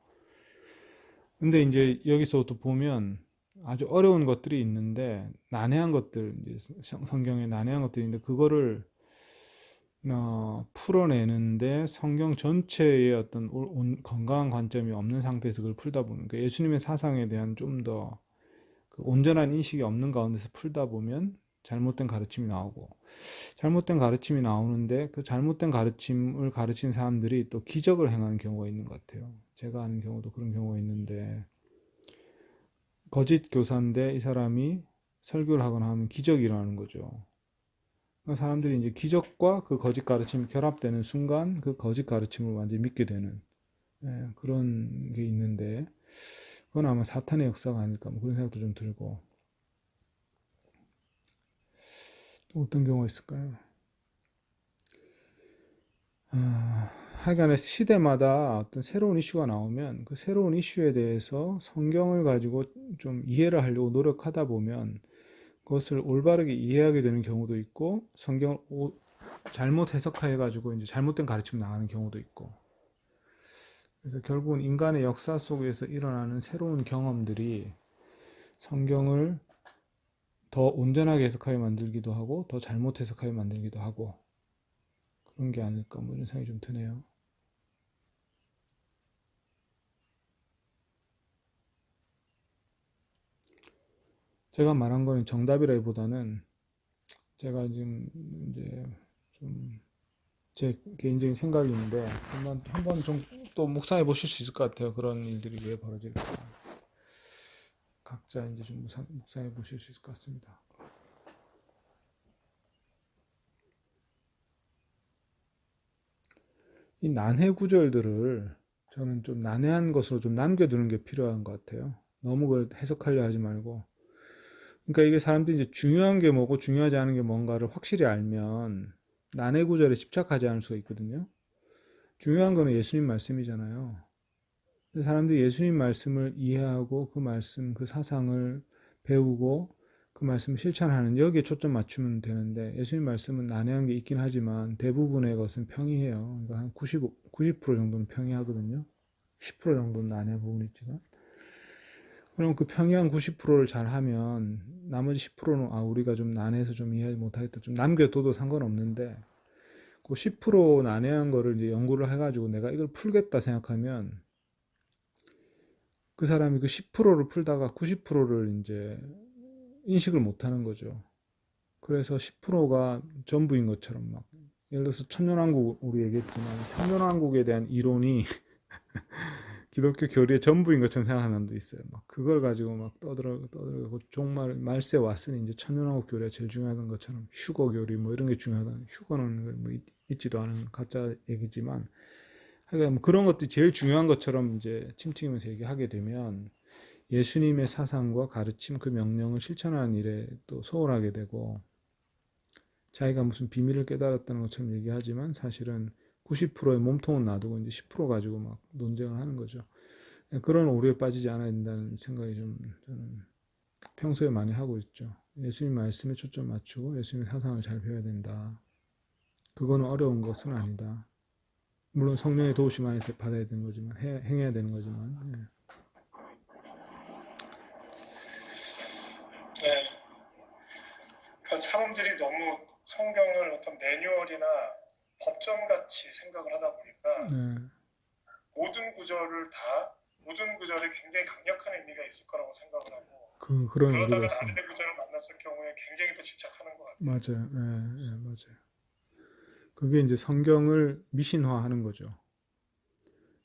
근데 이제 여기서 또 보면 아주 어려운 것들이 있는데 난해한 것들, 이제 성경에 난해한 것들이 있는데 그거를 풀어내는데 성경 전체의 어떤 건강한 관점이 없는 상태에서 그걸 풀다 보면 그러니까 예수님의 사상에 대한 좀 더 그 온전한 인식이 없는 가운데서 풀다 보면 잘못된 가르침이 나오고 잘못된 가르침이 나오는데 그 잘못된 가르침을 가르친 사람들이 또 기적을 행하는 경우가 있는 것 같아요. 제가 아는 경우도 그런 경우가 있는데 거짓 교사인데 이 사람이 설교를 하거나 하면 기적이 일어나는 거죠. 그러니까 사람들이 이제 기적과 그 거짓 가르침이 결합되는 순간 그 거짓 가르침을 완전히 믿게 되는 그런 게 있는데 그건 아마 사탄의 역사가 아닐까 뭐 그런 생각도 좀 들고 또 어떤 경우가 있을까요? 하여간에 시대마다 어떤 새로운 이슈가 나오면 그 새로운 이슈에 대해서 성경을 가지고 좀 이해를 하려고 노력하다 보면 그것을 올바르게 이해하게 되는 경우도 있고 성경을 잘못 해석해 가지고 이제 잘못된 가르침이 나가는 경우도 있고 그래서 결국은 인간의 역사 속에서 일어나는 새로운 경험들이 성경을 더 온전하게 해석하게 만들기도 하고 더 잘못 해석하게 만들기도 하고 그런 게 아닐까 뭐 이런 생각이 좀 드네요. 제가 말한 거는 정답이라기보다는 제가 지금 이제 좀 제 개인적인 생각인데 한번 좀 또 묵상해 보실 수 있을 것 같아요. 그런 일들이 왜 벌어질까? 각자 이제 좀 묵상해 보실 수 있을 것 같습니다. 이 난해 구절들을 저는 좀 난해한 것으로 좀 남겨두는 게 필요한 것 같아요. 너무 그걸 해석하려 하지 말고. 그러니까 이게 사람들이 이제 중요한 게 뭐고 중요하지 않은 게 뭔가를 확실히 알면 난해 구절에 집착하지 않을 수가 있거든요. 중요한 거는 예수님 말씀이잖아요. 사람들이 예수님 말씀을 이해하고 그 말씀, 그 사상을 배우고 그 말씀을 실천하는 여기에 초점 맞추면 되는데 예수님 말씀은 난해한 게 있긴 하지만 대부분의 것은 평이해요. 그러니까 한 90% 정도는 평이하거든요. 10% 정도는 난해한 부분이 있지만 그럼 그 평양 90%를 잘 하면 나머지 10%는 우리가 좀 난해해서 좀 이해 못하겠다. 좀 남겨둬도 상관없는데 그 10% 난해한 거를 이제 연구를 해가지고 내가 이걸 풀겠다 생각하면 그 사람이 그 10%를 풀다가 90%를 이제 인식을 못하는 거죠. 그래서 10%가 전부인 것처럼 막 예를 들어서 천년왕국 우리 얘기했지만 천년왕국에 대한 이론이 기독교 교리의 전부인 것처럼 생각하는 사람도 있어요. 막 그걸 가지고 막 떠들고 종말 말세 왔으니 이제 천년왕국 교리가 제일 중요하던 것처럼 휴거 교리 뭐 이런 게 중요하다. 휴거는 뭐 있지도 않은 가짜 얘기지만 하여간 뭐 그런 것들이 제일 중요한 것처럼 이제 침튀기면서 얘기하게 되면 예수님의 사상과 가르침 그 명령을 실천하는 일에 또 소홀하게 되고 자기가 무슨 비밀을 깨달았다는 것처럼 얘기하지만 사실은 90%의 몸통은 놔두고 이제 10% 가지고 막 논쟁을 하는 거죠. 그런 오류에 빠지지 않아야 된다는 생각이 좀 저는 평소에 많이 하고 있죠. 예수님 말씀에 초점 맞추고 예수님의 사상을 잘 배워야 된다. 그거는 어려운 것은 아니다. 물론 성령의 도우심 안에서 받아야 되는 거지만 행해야 되는 거지만 네. 그러니까 사람들이 너무 성경을 어떤 매뉴얼이나 법전같이 생각을 하다 보니까 네. 모든 구절에 굉장히 강력한 의미가 있을 거라고 생각을 하고 그런 오류가 그러다가 있어요. 난해 구절을 만났을 경우에 굉장히 또 집착하는 것 같아요. 맞아요. 맞아요. 그게 이제 성경을 미신화하는 거죠.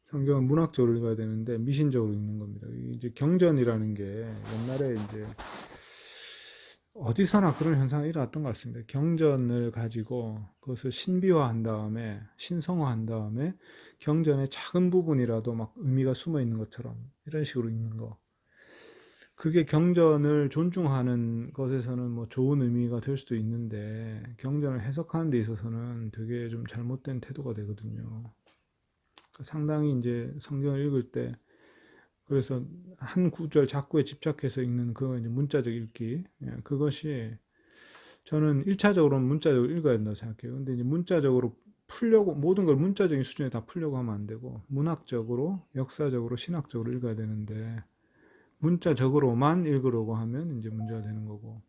성경은 문학적으로 읽어야 되는데 미신적으로 읽는 겁니다. 이제 경전이라는 게 옛날에 이제 어디서나 그런 현상이 일어났던 것 같습니다. 경전을 가지고 그것을 신비화한 다음에 신성화한 다음에 경전의 작은 부분이라도 막 의미가 숨어 있는 것처럼 이런 식으로 읽는 거. 그게 경전을 존중하는 것에서는 뭐 좋은 의미가 될 수도 있는데 경전을 해석하는 데 있어서는 되게 좀 잘못된 태도가 되거든요. 그러니까 상당히 이제 성경을 읽을 때 그래서 한 구절 작구에 집착해서 읽는 그 이제 문자적 읽기 그것이 저는 1차적으로는 문자적으로 읽어야 된다고 생각해요. 근데 이제 문자적으로 풀려고 모든 걸 문자적인 수준에 다 풀려고 하면 안 되고 문학적으로, 역사적으로, 신학적으로 읽어야 되는데 문자적으로만 읽으려고 하면 이제 문제가 되는 거고.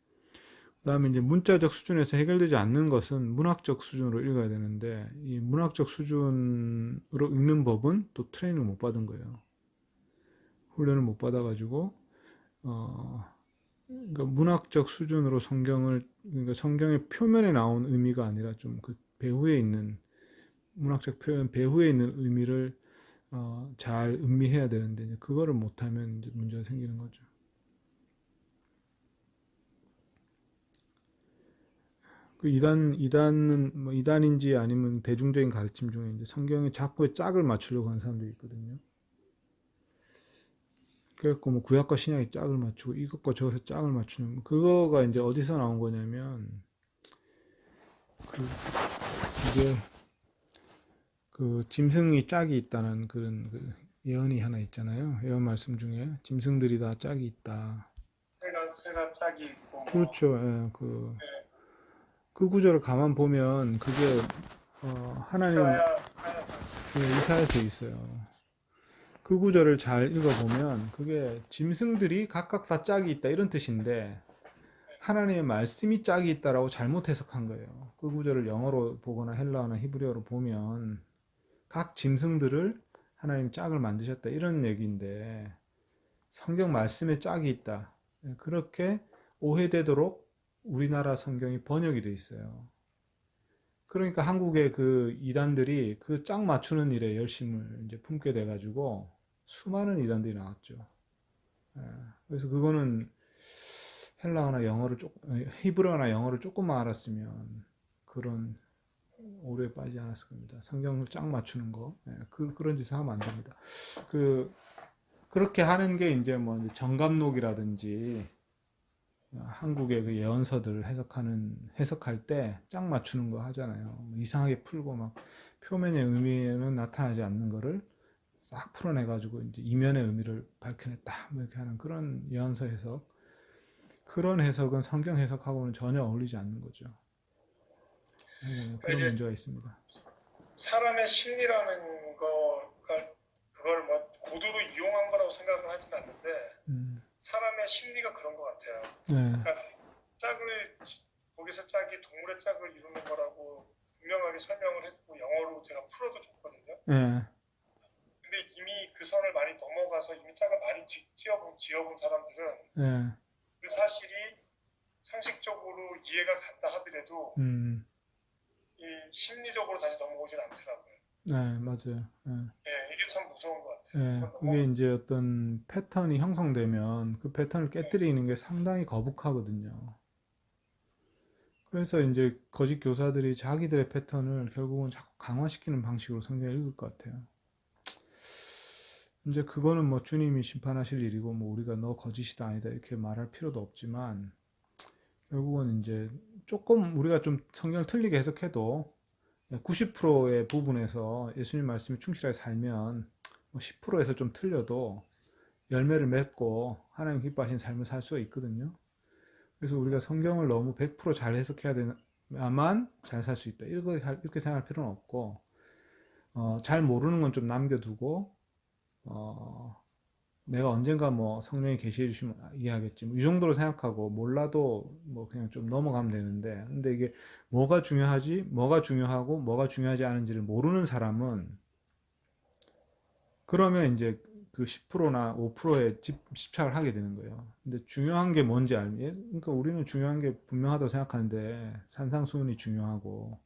그다음에 이제 문자적 수준에서 해결되지 않는 것은 문학적 수준으로 읽어야 되는데 이 문학적 수준으로 읽는 법은 또 트레이닝을 못 받은 거예요. 훈련을 못 받아가지고 그러니까 문학적 수준으로 성경을 그러니까 성경의 표면에 나온 의미가 아니라 좀 그 배후에 있는 문학적 표현 배후에 있는 의미를 잘 음미해야 되는데 이제 그거를 못하면 이제 문제가 생기는 거죠. 그 이단은 뭐 이단인지 아니면 대중적인 가르침 중에 이제 성경의 자꾸에 짝을 맞추려고 하는 사람들이 있거든요. 그래갖고 뭐 구약과 신약의 짝을 맞추고 이것과 저것의 짝을 맞추는 그거가 이제 어디서 나온 거냐면 그 이게 그 짐승이 짝이 있다는 그런 그 예언이 하나 있잖아요. 예언 말씀 중에 짐승들이 다 짝이 있다. 새가 짝이 있고 그렇죠. 예, 그 구절을 가만 보면 그게 하나님 이사야서 있어요. 그 구절을 잘 읽어보면 그게 짐승들이 각각 다 짝이 있다 이런 뜻인데 하나님의 말씀이 짝이 있다라고 잘못 해석한 거예요. 그 구절을 영어로 보거나 헬라어나 히브리어로 보면 각 짐승들을 하나님 짝을 만드셨다 이런 얘기인데 성경 말씀에 짝이 있다. 그렇게 오해되도록 우리나라 성경이 번역이 돼 있어요. 그러니까 한국의 그 이단들이 그 짝 맞추는 일에 열심을 이제 품게 돼가지고 수많은 이단들이 나왔죠. 그래서 그거는 헬라어나 영어를 히브리어나 영어를 조금만 알았으면 그런 오류에 빠지지 않았을 겁니다. 성경을 짝 맞추는 거, 그런 짓을 하면 안 됩니다. 그렇게 하는 게 이제 뭐 정감록이라든지 한국의 그 예언서들을 해석할 때 짝 맞추는 거 하잖아요. 뭐 이상하게 풀고 막 표면의 의미는 나타나지 않는 거를 싹 풀어내가지고 이제 이면의 의미를 밝혀냈다. 뭐 이렇게 하는 그런 예언서 해석. 그런 해석은 성경 해석하고는 전혀 어울리지 않는 거죠. 그런 문제가 있습니다. 사람의 심리라는 거가 그걸 뭐 고도로 이용한 거라고 생각은 하진 않는데 사람의 심리가 그런 것 같아요. 네. 그러니까 짝을 거기서 짝이 동물의 짝을 이루는 거라고 분명하게 설명을 했고 영어로 제가 풀어도 줬거든요. 네. 근데 이미 그 선을 많이 넘어가서 이미 짝을 많이 지어본 사람들은 네. 그 사실이 상식적으로 이해가 간다 하더라도 이 심리적으로 다시 넘어오진 않더라고요. 네, 맞아요. 네. 예, 이게 참 무서운 것 같아요. 네, 그게 이제 어떤 패턴이 형성되면 그 패턴을 깨뜨리는 게 상당히 거북하거든요. 그래서 이제 거짓 교사들이 자기들의 패턴을 결국은 자꾸 강화시키는 방식으로 성경을 읽을 것 같아요. 이제 그거는 뭐 주님이 심판하실 일이고 뭐 우리가 너 거짓이다 아니다 이렇게 말할 필요도 없지만 결국은 이제 조금 우리가 좀 성경을 틀리게 해석해도 90%의 부분에서 예수님 말씀이 충실하게 살면 10%에서 좀 틀려도 열매를 맺고 하나님 기뻐하시는 삶을 살 수가 있거든요. 그래서 우리가 성경을 너무 100%잘 해석해야 되나만 잘 살 수 있다. 이렇게 생각할 필요는 없고 잘 모르는 건 좀 남겨두고 내가 언젠가 뭐 성령이 계시해 주시면 이해하겠지. 뭐 이 정도로 생각하고 몰라도 뭐 그냥 좀 넘어가면 되는데 근데 이게 뭐가 중요하지, 뭐가 중요하고 뭐가 중요하지 않은지를 모르는 사람은 그러면 이제 그 10%나 5%에 집착을 하게 되는 거예요. 근데 중요한 게 뭔지 알면, 그러니까 우리는 중요한 게 분명하다고 생각하는데 산상수훈이 중요하고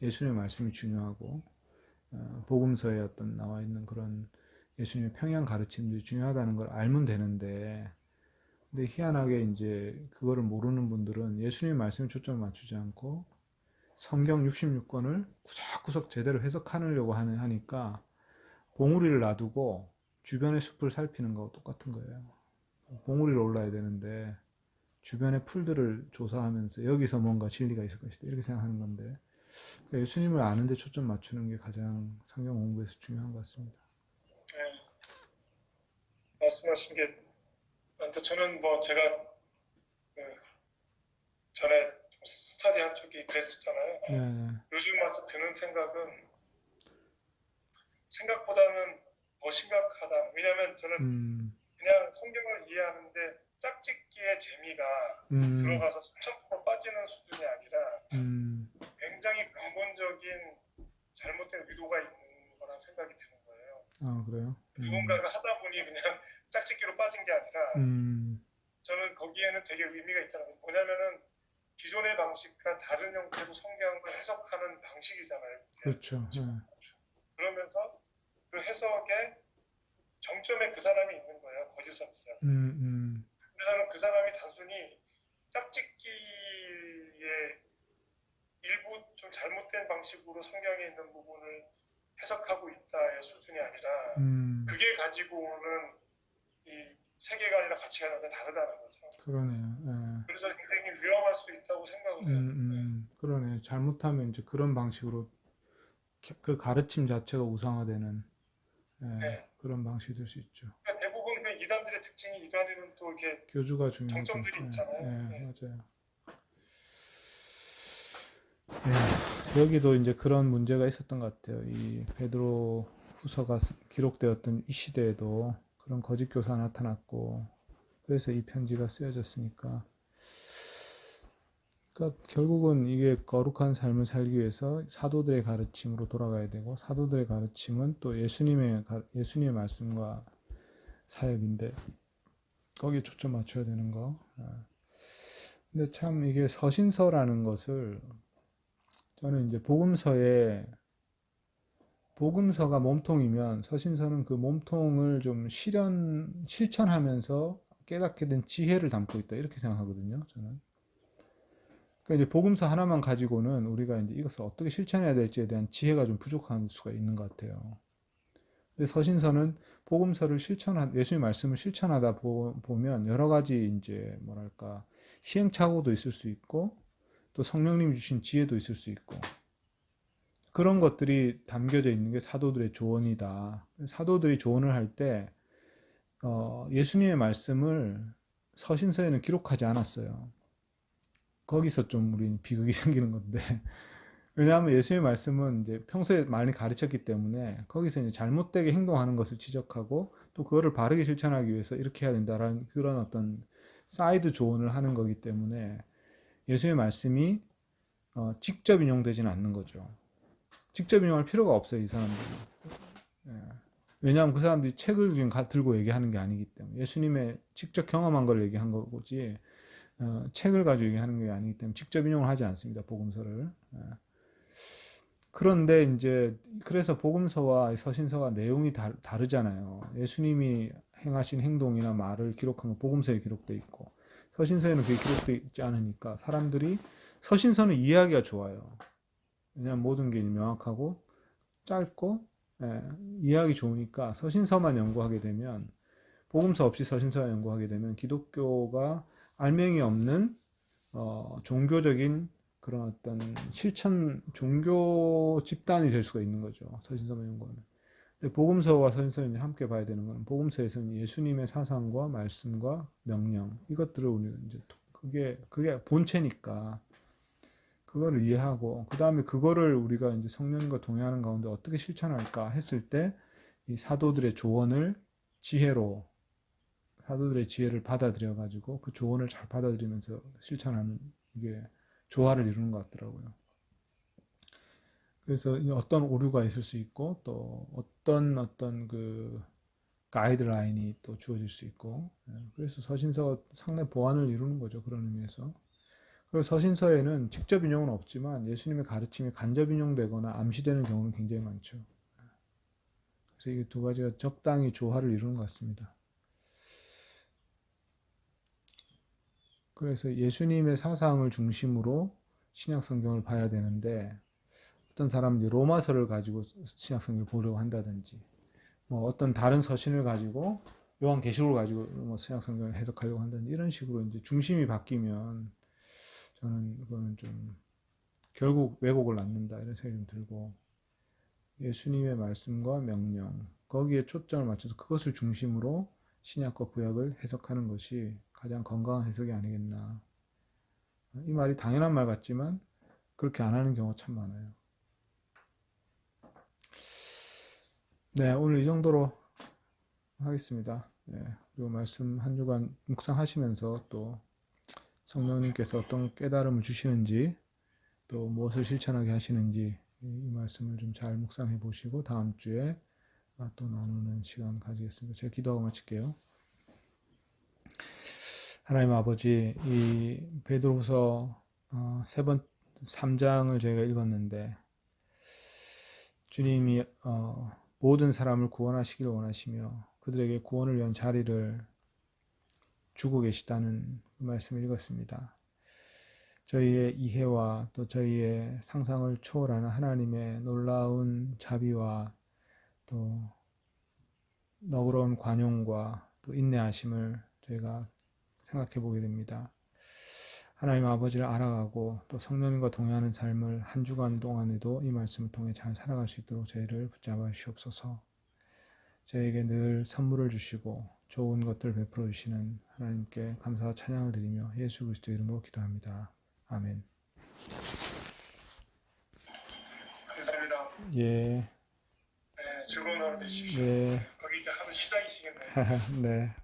예수님의 말씀이 중요하고 복음서에 어떤 나와 있는 그런 예수님의 평양 가르침들이 중요하다는 걸 알면 되는데, 근데 희한하게 이제 그거를 모르는 분들은 예수님의 말씀에 초점을 맞추지 않고 성경 66권을 구석구석 제대로 해석하려고 하니까 봉우리를 놔두고 주변의 숲을 살피는 거하고 똑같은 거예요. 봉우리를 올라야 되는데 주변의 풀들을 조사하면서 여기서 뭔가 진리가 있을 것이다 이렇게 생각하는 건데 그러니까 예수님을 아는 데 초점 맞추는 게 가장 성경 공부에서 중요한 것 같습니다. 네, 말씀하신 게 저는 뭐 제가 그 전에 스터디한 쪽이 그랬었잖아요. 네. 요즘 와서 드는 생각은 생각보다는 더 심각하다. 왜냐하면 저는 그냥 성경을 이해하는데 짝짓기의 재미가 들어가서 1000% 빠지는 수준이 아니라 굉장히 근본적인 잘못된 의도가 있는 거란 생각이 드는 거예요. 아, 그래요? 누군가가 하다 보니 그냥 짝짓기로 빠진 게 아니라 저는 거기에는 되게 의미가 있다는 거예요. 뭐냐면은 기존의 방식과 다른 형태로 성경을 해석하는 방식이잖아요. 그렇죠. 네. 그러면서 그 해석에 정점에 그 사람이 있는 거예요. 거짓 선지자. 그래서 그 사람이 단순히 짝짓기의 일부 좀 잘못된 방식으로 성경에 있는 부분을 해석하고 있다의 수준이 아니라 그게 가지고 오는 이 세계관이나 가치관이 다르다는 거죠. 그러네요. 네. 그래서 굉장히 위험할 수 있다고 생각을 해요. 그러네. 잘못하면 이제 그런 방식으로 그 가르침 자체가 우상화되는 네. 그런 방식이 될 수 있죠. 그러니까 대부분 그 이단들의 특징이 이단에는 또 이렇게 교주가 중요하죠. 정점들이 있잖아요. 네. 맞아요. 여기도 이제 그런 문제가 있었던 것 같아요. 이 베드로 후서가 기록되었던 이 시대에도 그런 거짓 교사가 나타났고, 그래서 이 편지가 쓰여졌으니까. 그러니까 결국은 이게 거룩한 삶을 살기 위해서 사도들의 가르침으로 돌아가야 되고, 사도들의 가르침은 또 예수님의 말씀과 사역인데, 거기에 초점 맞춰야 되는 거. 근데 참 이게 서신서라는 것을 저는 이제 복음서가 몸통이면 서신서는 그 몸통을 좀 실천하면서 깨닫게 된 지혜를 담고 있다 이렇게 생각하거든요. 저는. 그러니까 이제 복음서 하나만 가지고는 우리가 이제 이것을 어떻게 실천해야 될지에 대한 지혜가 좀 부족한 수가 있는 것 같아요. 근데 서신서는 복음서를 예수님 말씀을 실천하다 보면 여러 가지 이제 뭐랄까 시행착오도 있을 수 있고 또 성령님이 주신 지혜도 있을 수 있고 그런 것들이 담겨져 있는 게 사도들의 조언이다. 사도들이 조언을 할 때 예수님의 말씀을 서신서에는 기록하지 않았어요. 거기서 좀 우리 비극이 생기는 건데 왜냐하면 예수님의 말씀은 이제 평소에 많이 가르쳤기 때문에 거기서 이제 잘못되게 행동하는 것을 지적하고 또 그거를 바르게 실천하기 위해서 이렇게 해야 된다라는 그런 어떤 사이드 조언을 하는 거기 때문에 예수의 말씀이 직접 인용되지는 않는 거죠. 직접 인용할 필요가 없어요, 이 사람들이. 예. 왜냐하면 그 사람들이 책을 지금 들고 얘기하는 게 아니기 때문에 예수님의 직접 경험한 걸 얘기한 거지 책을 가지고 얘기하는 게 아니기 때문에 직접 인용을 하지 않습니다, 복음서를. 예. 그런데 이제 그래서 복음서와 서신서가 내용이 다르잖아요. 예수님이 행하신 행동이나 말을 기록한 거 복음서에 기록돼 있고 서신서에는 그게 기록돼 있지 않으니까 사람들이 서신서는 이해하기가 좋아요. 왜냐하면 모든 게 명확하고 짧고 이해하기 좋으니까 서신서만 연구하게 되면 복음서 없이 서신서 연구하게 되면 기독교가 알맹이 없는 종교적인 그런 어떤 실천 종교 집단이 될 수가 있는 거죠. 서신서만 연구하면. 근데 복음서와 서신서는 함께 봐야 되는 건 복음서에서는 예수님의 사상과 말씀과 명령 이것들을 우리가 이제 그게 본체니까 그거를 이해하고 그 다음에 그거를 우리가 이제 성령과 동행하는 가운데 어떻게 실천할까 했을 때 이 사도들의 조언을 지혜로 사도들의 지혜를 받아들여 가지고 그 조언을 잘 받아들이면서 실천하는 이게 조화를 이루는 것 같더라고요. 그래서 어떤 오류가 있을 수 있고 또 어떤 그 가이드라인이 또 주어질 수 있고 그래서 서신서가 상당히 보완을 이루는 거죠. 그런 의미에서. 그리고 서신서에는 직접 인용은 없지만 예수님의 가르침이 간접 인용되거나 암시되는 경우는 굉장히 많죠. 그래서 이 두 가지가 적당히 조화를 이루는 것 같습니다. 그래서 예수님의 사상을 중심으로 신약 성경을 봐야 되는데 어떤 사람들이 로마서를 가지고 신약 성경을 보려고 한다든지 뭐 어떤 다른 서신을 가지고 요한계시록을 가지고 뭐 신약 성경을 해석하려고 한다든지 이런 식으로 이제 중심이 바뀌면 저는 그거는 좀 결국 왜곡을 낳는다 이런 생각이 좀 들고 예수님의 말씀과 명령 거기에 초점을 맞춰서 그것을 중심으로 신약과 구약을 해석하는 것이 가장 건강한 해석이 아니겠나. 이 말이 당연한 말 같지만 그렇게 안 하는 경우가 참 많아요. 네, 오늘 이 정도로 하겠습니다. 네, 그리고 말씀 한 주간 묵상하시면서 또 성령님께서 어떤 깨달음을 주시는지 또 무엇을 실천하게 하시는지 이 말씀을 좀 잘 묵상해 보시고 다음 주에 또 나누는 시간 가지겠습니다. 제가 기도하고 마칠게요. 하나님 아버지, 이 베드로후서 3장을 저희가 읽었는데 주님이 모든 사람을 구원하시기를 원하시며 그들에게 구원을 위한 자리를 주고 계시다는 그 말씀을 읽었습니다. 저희의 이해와 또 저희의 상상을 초월하는 하나님의 놀라운 자비와 또 너그러운 관용과 또 인내하심을 저희가 생각해 보게 됩니다. 하나님 아버지를 알아가고 또 성령님과 동행하는 삶을 한 주간 동안에도 이 말씀을 통해 잘 살아갈 수 있도록 저희를 붙잡아 주시옵소서. 저희에게 늘 선물을 주시고 좋은 것들을 베풀어 주시는 하나님께 감사와 찬양을 드리며 예수 그리스도 이름으로 기도합니다. 아멘. 감사합니다. 예. 네, 즐거운 하루 되십시오. 네. 거기 이제 하루 시작이시겠네요. 네.